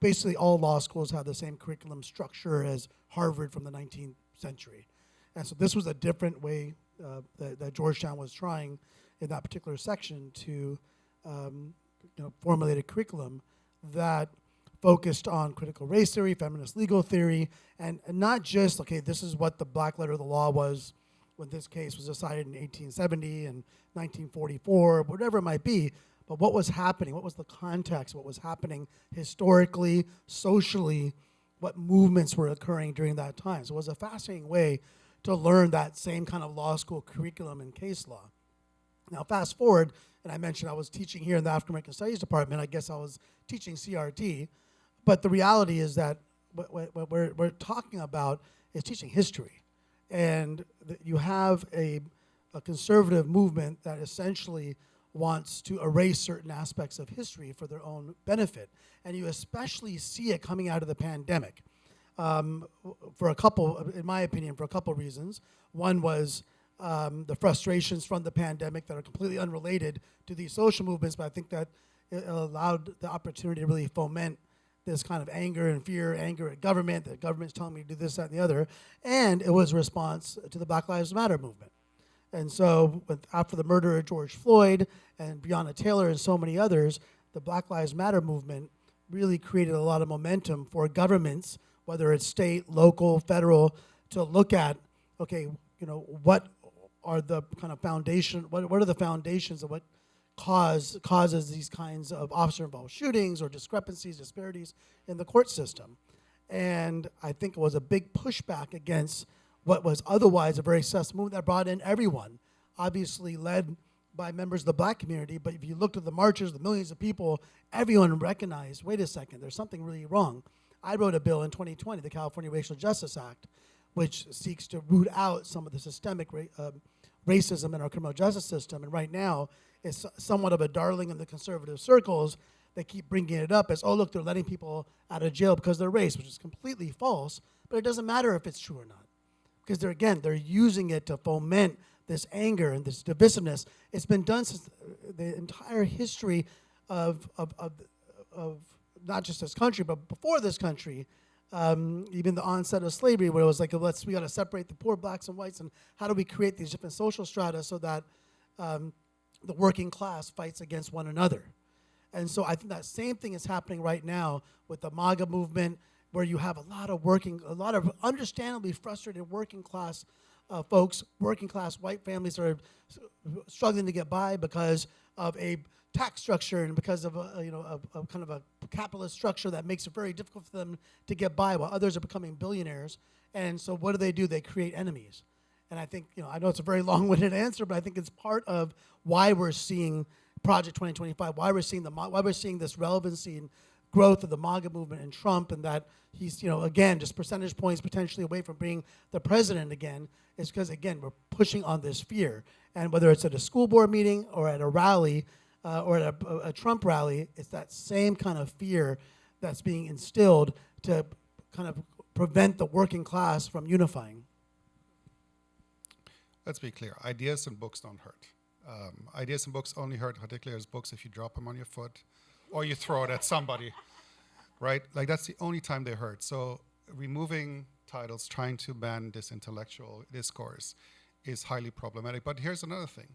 basically all law schools had the same curriculum structure as Harvard from the 19th century. And so this was a different way that Georgetown was trying in that particular section to formulate a curriculum that focused on critical race theory, feminist legal theory, and not just, okay, this is what the black letter of the law was when this case was decided in 1870 and 1944, whatever it might be, but what was happening, what was the context, what was happening historically, socially, what movements were occurring during that time. So it was a fascinating way to learn that same kind of law school curriculum in case law. Now fast forward, and I mentioned I was teaching here in the African American Studies department. I guess I was teaching CRT, but the reality is that what we're talking about is teaching history. And you have a conservative movement that essentially wants to erase certain aspects of history for their own benefit. And you especially see it coming out of the pandemic for a couple, in my opinion, for a couple reasons. One was the frustrations from the pandemic that are completely unrelated to these social movements, but I think that it allowed the opportunity to really foment this kind of anger and fear, anger at government, that government's telling me to do this, that, and the other. And it was a response to the Black Lives Matter movement. And so after the murder of George Floyd and Breonna Taylor and so many others, the Black Lives Matter movement really created a lot of momentum for governments, whether it's state, local, federal, to look at, okay, what are the kind of foundation, what are the foundations of what causes these kinds of officer-involved shootings or discrepancies, disparities in the court system. And I think it was a big pushback against what was otherwise a very successful movement that brought in everyone, obviously led by members of the black community, but if you looked at the marches, the millions of people, everyone recognized, wait a second, there's something really wrong. I wrote a bill in 2020, the California Racial Justice Act, which seeks to root out some of the systemic racism in our criminal justice system. And right now, it's somewhat of a darling in the conservative circles. They keep bringing it up as, oh, look, they're letting people out of jail because of their race, which is completely false. But it doesn't matter if it's true or not. Because they're using it to foment this anger and this divisiveness. It's been done since the entire history of not just this country, but before this country, even the onset of slavery, where it was like, we got to separate the poor blacks and whites, and how do we create these different social strata so that the working class fights against one another. And so I think that same thing is happening right now with the MAGA movement, where you have a lot of understandably frustrated working class folks, working class white families that are struggling to get by because of a tax structure and because of a kind of a capitalist structure that makes it very difficult for them to get by, while others are becoming billionaires. And so what do? They create enemies. And I think, I know it's a very long-winded answer, but I think it's part of why we're seeing Project 2025, why we're seeing this relevancy and growth of the MAGA movement and Trump, and that he's, again, just percentage points potentially away from being the president again, is because, again, we're pushing on this fear. And whether it's at a school board meeting or at a rally or at a Trump rally, it's that same kind of fear that's being instilled to kind of prevent the working class from unifying. Let's be clear. Ideas and books don't hurt. Ideas and books only hurt, particularly as books, if you drop them on your foot or you throw it at somebody, right? Like, that's the only time they hurt. So removing titles, trying to ban this intellectual discourse is highly problematic. But here's another thing.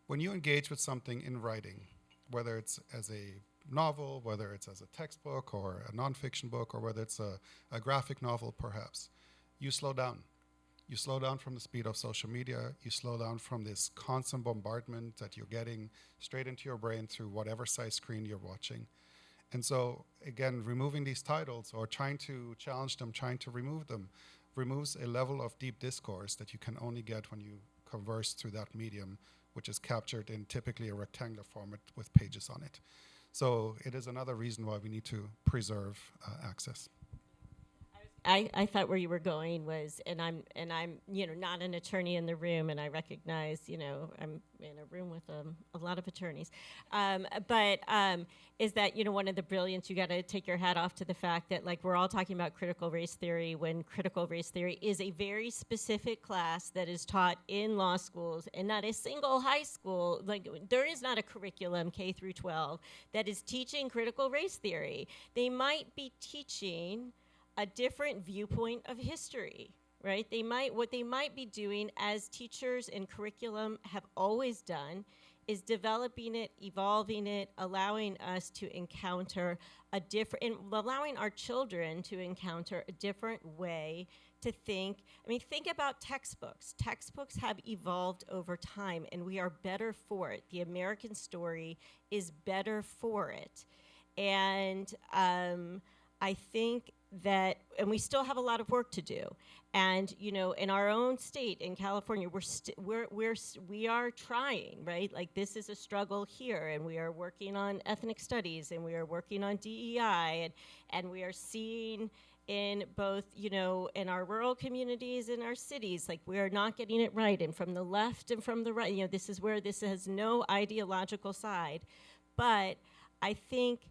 When you engage with something in writing, whether it's as a novel, whether it's as a textbook or a nonfiction book, or whether it's a graphic novel perhaps, you slow down. You slow down from the speed of social media. You slow down from this constant bombardment that you're getting straight into your brain through whatever size screen you're watching. And so, again, removing these titles or trying to challenge them, trying to remove them, removes a level of deep discourse that you can only get when you converse through that medium, which is captured in typically a rectangular format with pages on it. So it is another reason why we need to preserve access. I was I thought where you were going was, and I'm not an attorney in the room, and I recognize I'm in a room with a lot of attorneys, but is that one of the brilliance, you got to take your hat off to the fact that like we're all talking about critical race theory when critical race theory is a very specific class that is taught in law schools and not a single high school. Like there is not a curriculum K through 12 that is teaching critical race theory. They might be teaching a different viewpoint of history, right? What they might be doing as teachers in curriculum have always done is developing it, evolving it, allowing us to encounter allowing our children to encounter a different way to think. I mean, think about textbooks. Textbooks have evolved over time, and we are better for it. The American story is better for it. And I think that, and we still have a lot of work to do. And in our own state, in California, we are trying, right? Like this is a struggle here, and we are working on ethnic studies, and we are working on DEI, and we are seeing in both, in our rural communities, in our cities, like we are not getting it right, and from the left and from the right, this is where this has no ideological side. But I think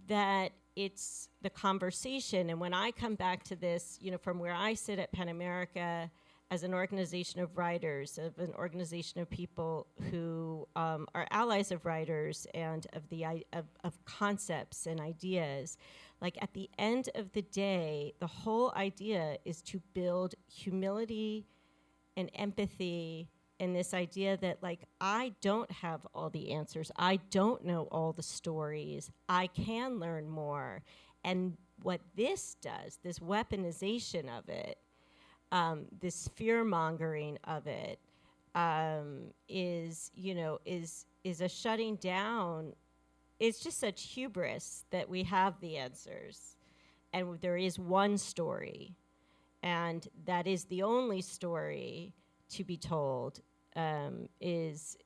that it's the conversation, and when I come back to this, from where I sit at PEN America as an organization of writers, of an organization of people who are allies of writers and of concepts and ideas, like at the end of the day, the whole idea is to build humility and empathy, and this idea that like I don't have all the answers, I don't know all the stories, I can learn more. And what this does, this weaponization of it, this fear mongering of it, is a shutting down. It's just such hubris that we have the answers, and there is one story, and that is the only story to be told. Is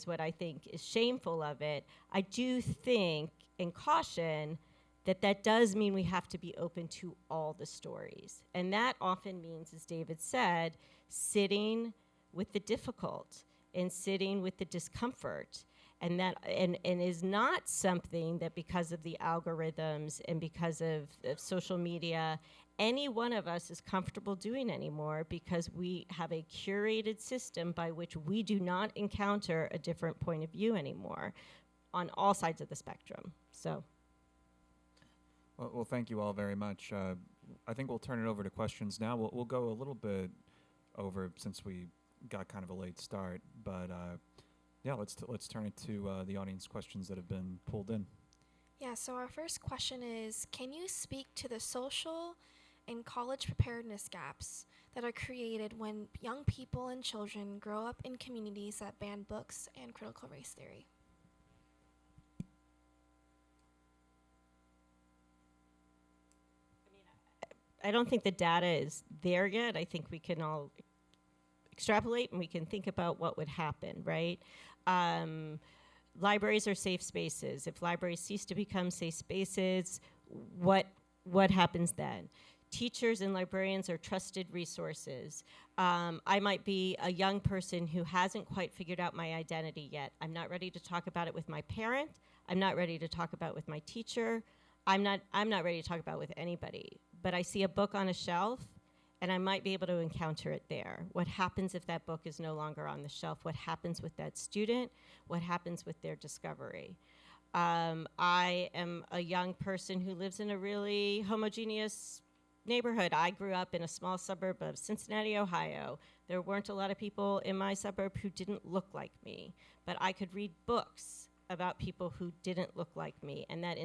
what I think is shameful of it. I do think and caution that does mean we have to be open to all the stories. And that often means, as David said, sitting with the difficult and sitting with the discomfort. And that and is not something that because of the algorithms and because of social media, any one of us is comfortable doing anymore, because we have a curated system by which we do not encounter a different point of view anymore on all sides of the spectrum. So. Well, thank you all very much. I think we'll turn it over to questions now. We'll go a little bit over since we got kind of a late start, but yeah, let's turn it to the audience questions that have been pulled in. Yeah, so our first question is, can you speak to the social and college preparedness gaps that are created when young people and children grow up in communities that ban books and critical race theory? I don't think the data is there yet. I think we can all extrapolate and we can think about what would happen, right? Libraries are safe spaces. If libraries cease to become safe spaces, what happens then? Teachers and librarians are trusted resources. I might be a young person who hasn't quite figured out my identity yet. I'm not ready to talk about it with my parent. I'm not ready to talk about it with my teacher. I'm not ready to talk about it with anybody. But I see a book on a shelf, and I might be able to encounter it there. What happens if that book is no longer on the shelf? What happens with that student? What happens with their discovery? I am a young person who lives in a really homogeneous neighborhood. I grew up in a small suburb of Cincinnati, Ohio. There weren't a lot of people in my suburb who didn't look like me, but I could read books about people who didn't look like me, and that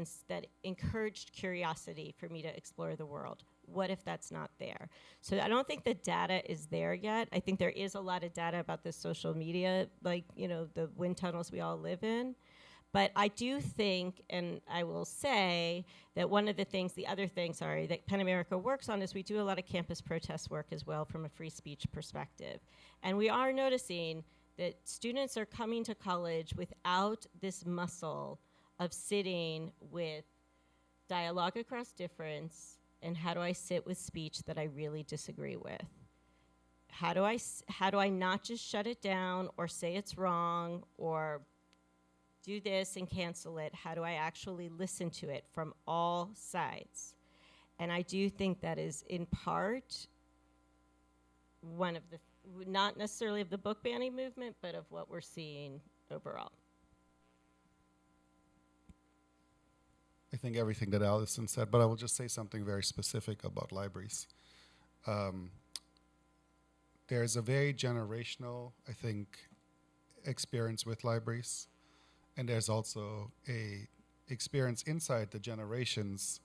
encouraged curiosity for me to explore the world. What if that's not there? So I don't think the data is there yet. I think there is a lot of data about the social media, like, the wind tunnels we all live in. But I do think, and I will say, that the other thing that PEN America works on is we do a lot of campus protest work as well from a free speech perspective. And we are noticing that students are coming to college without this muscle of sitting with dialogue across difference and how do I sit with speech that I really disagree with? How do I not just shut it down or say it's wrong or do this and cancel it? How do I actually listen to it from all sides? And I do think that is in part one of the, not necessarily of the book banning movement, but of what we're seeing overall. I think everything that Allison said, but I will just say something very specific about libraries. There's a very generational, I think, experience with libraries, and there's also a experience inside the generations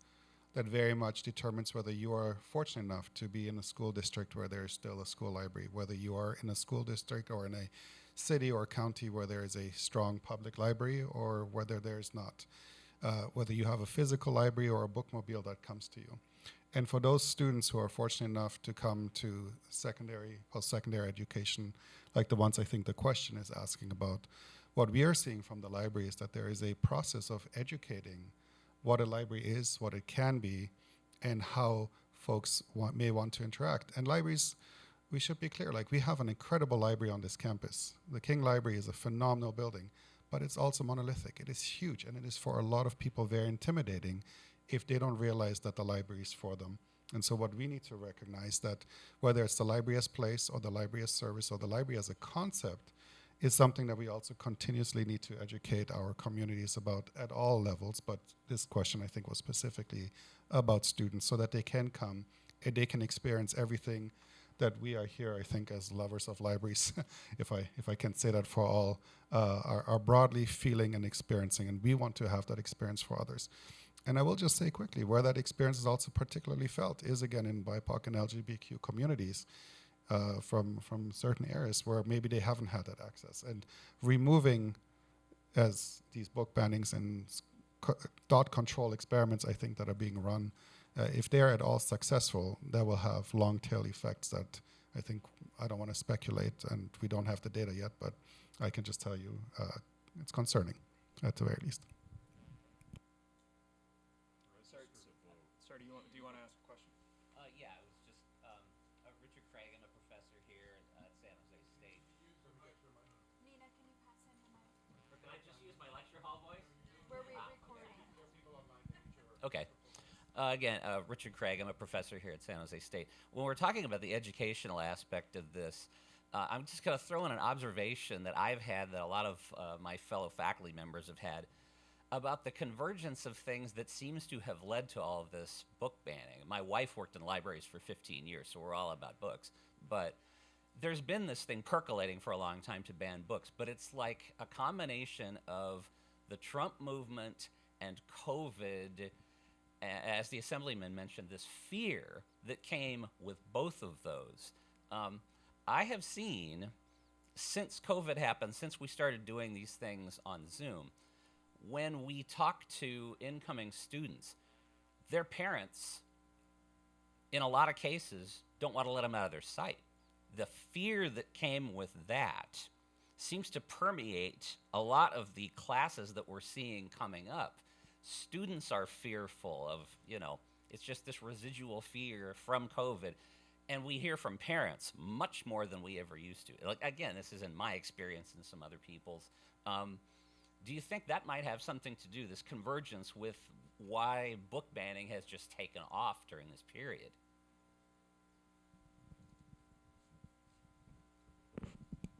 that very much determines whether you are fortunate enough to be in a school district where there is still a school library, whether you are in a school district or in a city or county where there is a strong public library or whether there's not. Whether you have a physical library or a bookmobile that comes to you. And for those students who are fortunate enough to come to secondary, post-secondary education, like the ones I think the question is asking about, what we are seeing from the library is that there is a process of educating what a library is, what it can be, and how folks may want to interact. And libraries, we should be clear, like we have an incredible library on this campus. The King Library is a phenomenal building, but it's also monolithic. It is huge, and it is for a lot of people very intimidating if they don't realize that the library is for them. And so what we need to recognize that whether it's the library as place or the library as service or the library as a concept is something that we also continuously need to educate our communities about at all levels. But this question, I think, was specifically about students so that they can come and they can experience everything that we are here, I think, as lovers of libraries, if I can say that for all, are broadly feeling and experiencing, and we want to have that experience for others. And I will just say quickly, where that experience is also particularly felt is, again, in BIPOC and LGBTQ communities from certain areas where maybe they haven't had that access. And removing, as these book bannings and thought control experiments, I think, that are being run, if they're at all successful, that will have long tail effects that I think, I don't want to speculate, and we don't have the data yet, but I can just tell you it's concerning, at the very least. Sir, do you want to ask a question? Yeah, it was just Richard Craig. I'm a professor here at San Jose State. Nina, can you pass him the mic? Or can I just use my lecture hall voice? We're recording. Okay. Again, Richard Craig. I'm a professor here at San Jose State. When we're talking about the educational aspect of this, I'm just going to throw in an observation that I've had that a lot of my fellow faculty members have had about the convergence of things that seems to have led to all of this book banning. My wife worked in libraries for 15 years, so we're all about books. But there's been this thing percolating for a long time to ban books, but it's like a combination of the Trump movement and COVID, as the Assemblyman mentioned, this fear that came with both of those. I have seen, since COVID happened, since we started doing these things on Zoom, when we talk to incoming students, their parents, in a lot of cases, don't want to let them out of their sight. The fear that came with that seems to permeate a lot of the classes that we're seeing coming up. Students are fearful of, it's just this residual fear from COVID. And we hear from parents much more than we ever used to. Like, again, this is in my experience and some other people's. Do you think that might have something to do, this convergence, with why book banning has just taken off during this period?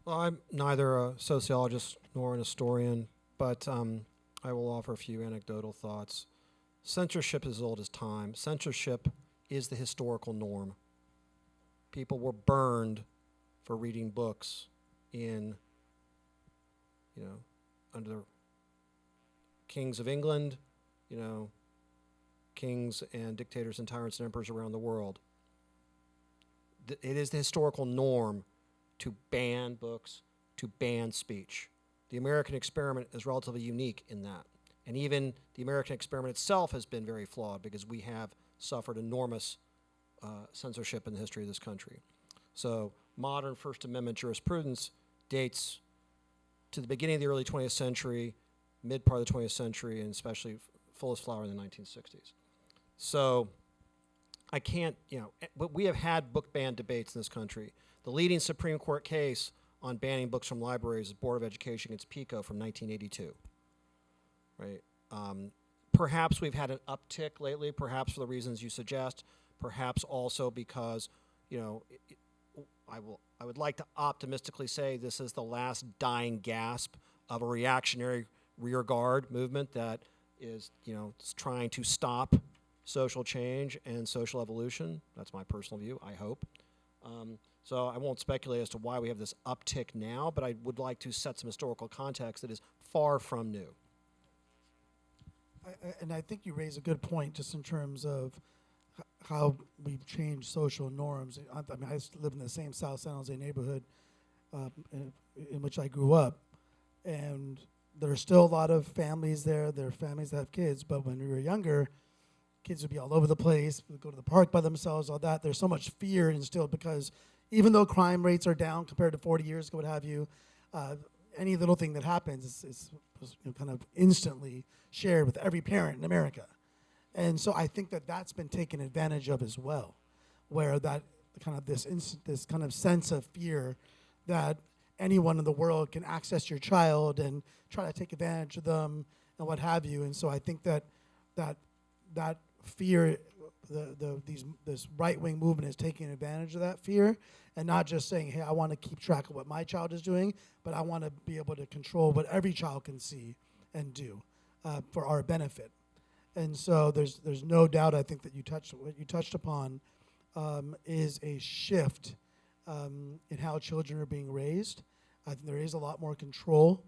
Well, I'm neither a sociologist nor an historian, but I will offer a few anecdotal thoughts. Censorship is as old as time. Censorship is the historical norm. People were burned for reading books in, under the kings of England, kings and dictators and tyrants and emperors around the world. It is the historical norm to ban books, to ban speech. The American experiment is relatively unique in that. And even the American experiment itself has been very flawed because we have suffered enormous censorship in the history of this country. So modern First Amendment jurisprudence dates to the beginning of the early 20th century, mid part of the 20th century, and especially fullest flower in the 1960s. So I can't, but we have had book ban debates in this country. The leading Supreme Court case on banning books from libraries is Board of Education against PICO from 1982, right? Perhaps we've had an uptick lately, perhaps for the reasons you suggest, perhaps also because, I would like to optimistically say this is the last dying gasp of a reactionary rear guard movement that is, trying to stop social change and social evolution. That's my personal view, I hope. So I won't speculate as to why we have this uptick now, but I would like to set some historical context that is far from new. And I think you raise a good point just in terms of how we've changed social norms. I live in the same South San Jose neighborhood in which I grew up, and there are still a lot of families there. There are families that have kids, but when we were younger, kids would be all over the place, would go to the park by themselves, all that. There's so much fear instilled because even though crime rates are down compared to 40 years ago, what have you, any little thing that happens is kind of instantly shared with every parent in America. And so I think that that's been taken advantage of as well, where that kind of this kind of sense of fear that anyone in the world can access your child and try to take advantage of them and what have you. And so I think that fear, this right-wing movement is taking advantage of that fear and not just saying, hey, I want to keep track of what my child is doing, but I want to be able to control what every child can see and do for our benefit. And so there's no doubt, I think, that what you touched upon is a shift in how children are being raised. I think there is a lot more control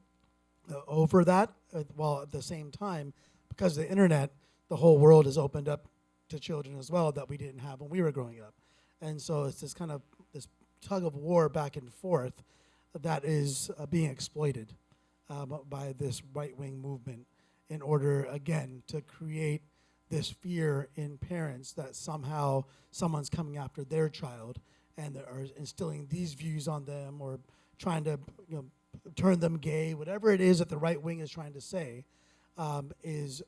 over that, while at the same time, because of the internet, the whole world is opened up to children as well that we didn't have when we were growing up. And so it's this kind of this tug of war back and forth that is being exploited by this right-wing movement in order, again, to create this fear in parents that somehow someone's coming after their child and are instilling these views on them or trying to turn them gay. Whatever it is that the right wing is trying to say is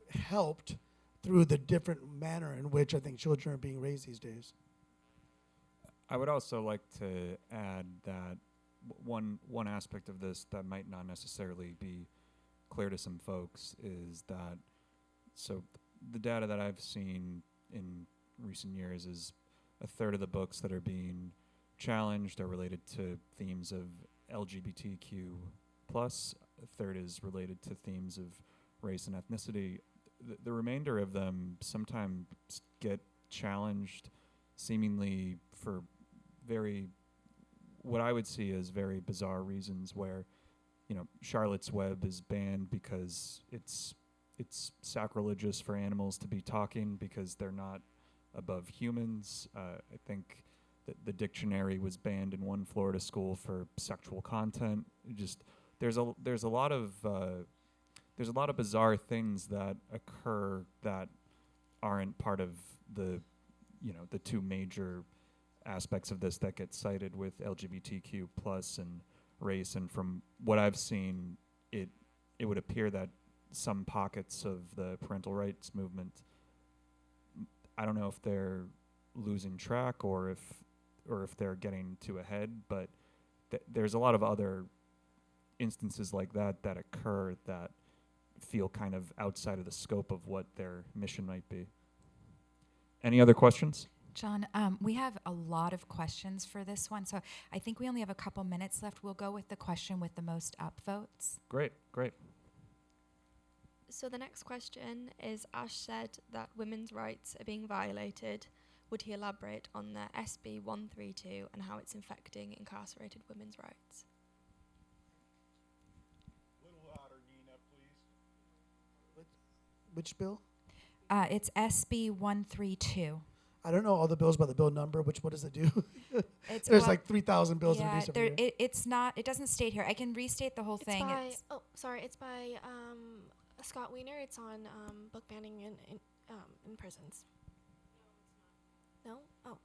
helped through the different manner in which I think children are being raised these days. I would also like to add that one aspect of this that might not necessarily be clear to some folks is that, so the data that I've seen in recent years is a third of the books that are being challenged are related to themes of LGBTQ+, a third is related to themes of race and ethnicity. The remainder of them sometimes get challenged seemingly for what I would see as very bizarre reasons, where Charlotte's Web is banned because it's sacrilegious for animals to be talking because they're not above humans. I think that the dictionary was banned in one Florida school for sexual content. There's a lot of bizarre things that occur that aren't part of the two major aspects of this that get cited with LGBTQ+ and race. And from what I've seen, it would appear that some pockets of the parental rights movement, I don't know if they're losing track or if they're getting too ahead, but there's a lot of other instances like that occur that feel kind of outside of the scope of what their mission might be. Any other questions? John, we have a lot of questions for this one, so I think we only have a couple minutes left. We'll go with the question with the most upvotes. Great. So the next question is, Ash said that women's rights are being violated. Would he elaborate on the SB 132 and how it's infecting incarcerated women's rights? A little louder, Nina, please. Which bill? It's SB 132. I don't know all the bills by the bill number. What does it do? It's There's like 3,000 bills introduced every year. It's not. It doesn't state here. I can restate the whole thing. It's by Scott Wiener. It's on book banning in prisons. No? Oh.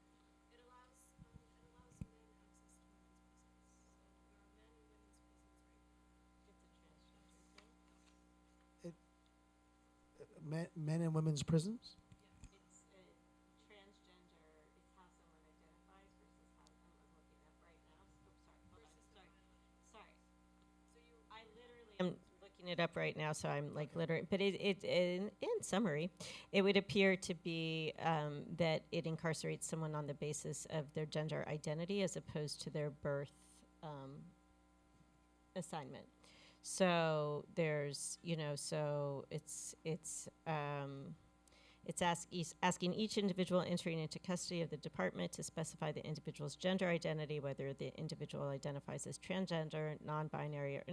Men and women's prisons? it up right now, so I'm like literally, but it in summary, it would appear to be that it incarcerates someone on the basis of their gender identity as opposed to their birth assignment. So there's, so it's asking each individual entering into custody of the department to specify the individual's gender identity, whether the individual identifies as transgender, non-binary, or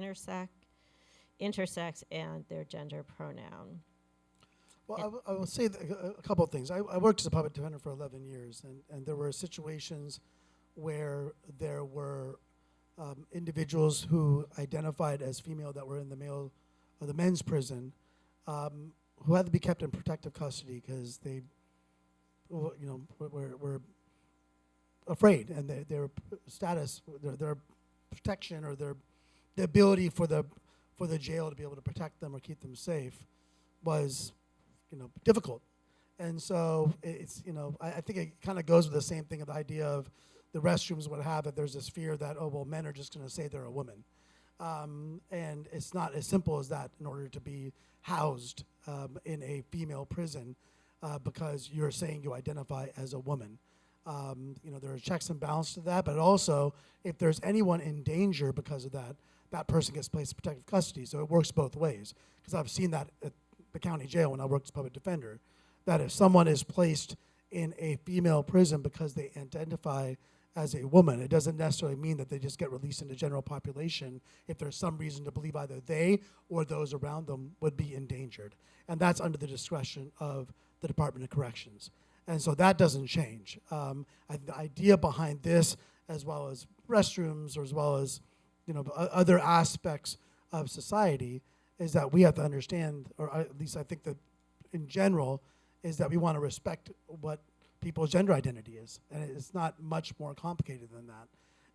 intersex, and their gender pronoun. Well, I will say a couple of things. I worked as a public defender for 11 years, and there were situations where there were individuals who identified as female that were in the male or the men's prison who had to be kept in protective custody because they, were afraid, and their status, their protection, or the ability for the jail to be able to protect them or keep them safe was, difficult. And so it's, I think it kind of goes with the same thing of the idea of the restrooms would have it. There's this fear that, men are just going to say they're a woman. And it's not as simple as that in order to be housed in a female prison because you're saying you identify as a woman. There are checks and balances to that, but also if there's anyone in danger because of that, that person gets placed in protective custody. So it works both ways, because I've seen that at the county jail when I worked as public defender, that if someone is placed in a female prison because they identify as a woman, it doesn't necessarily mean that they just get released into general population if there's some reason to believe either they or those around them would be endangered. And that's under the discretion of the Department of Corrections. And so that doesn't change. The idea behind this, as well as restrooms, or as well as other aspects of society, is that we have to understand, or at least I think that in general, is that we want to respect what people's gender identity is. And it's not much more complicated than that.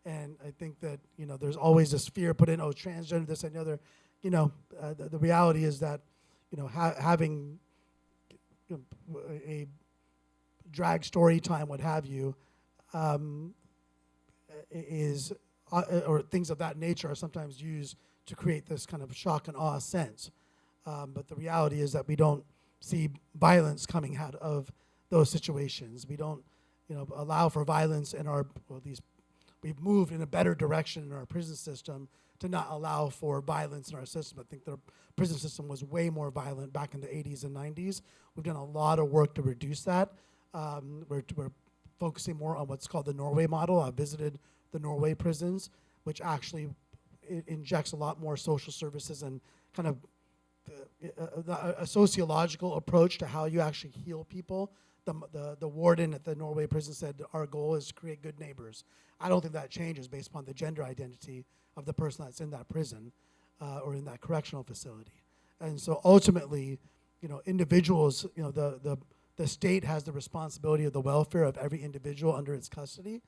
And I think that, there's always this fear put in, transgender, this and the other. The reality is that, having a drag story time, what have you, is, or things of that nature are sometimes used to create this kind of shock and awe sense. But the reality is that we don't see violence coming out of those situations. We don't, allow for violence in our, or at least we've moved in a better direction in our prison system to not allow for violence in our system. I think the prison system was way more violent back in the 80s and 90s. We've done a lot of work to reduce that. We're focusing more on what's called the Norway model. I visited the Norway prisons, which actually injects a lot more social services and kind of a sociological approach to how you actually heal people. The warden at the Norway prison said our goal is to create good neighbors. I don't think that changes based upon the gender identity of the person that's in that prison or in that correctional facility. And so ultimately, individuals, the state has the responsibility of the welfare of every individual under its custody,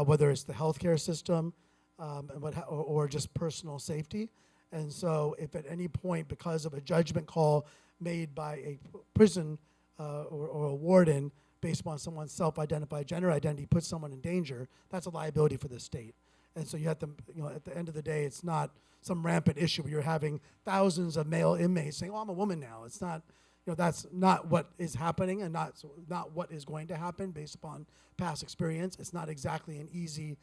whether it's the healthcare system or just personal safety. And so if at any point, because of a judgment call made by a prison or a warden based upon someone's self-identified gender identity puts someone in danger, that's a liability for the state. And so you have to, at the end of the day, it's not some rampant issue where you're having thousands of male inmates saying, I'm a woman now. It's not, that's not what is happening and not what is going to happen based upon past experience. It's not exactly an easy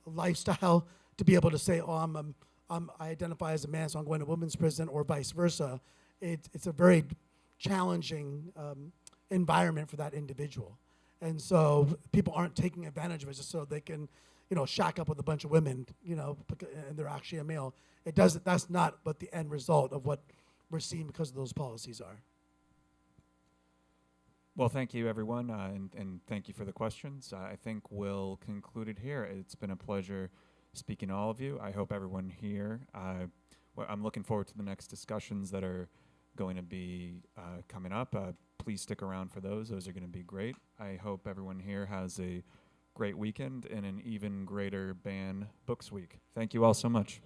lifestyle to be able to say, I identify as a man, so I'm going to women's prison, or vice versa. It's a very challenging environment for that individual. And so people aren't taking advantage of it just so they can, shack up with a bunch of women, and they're actually a male. That's not what the end result of what we're seeing because of those policies are. Well, thank you, everyone, and thank you for the questions. I think we'll conclude it here. It's been a pleasure speaking to all of you. I hope everyone here, I'm looking forward to the next discussions that are going to be coming up. Please stick around for those. Those are going to be great. I hope everyone here has a great weekend and an even greater Ban Books Week. Thank you all so much.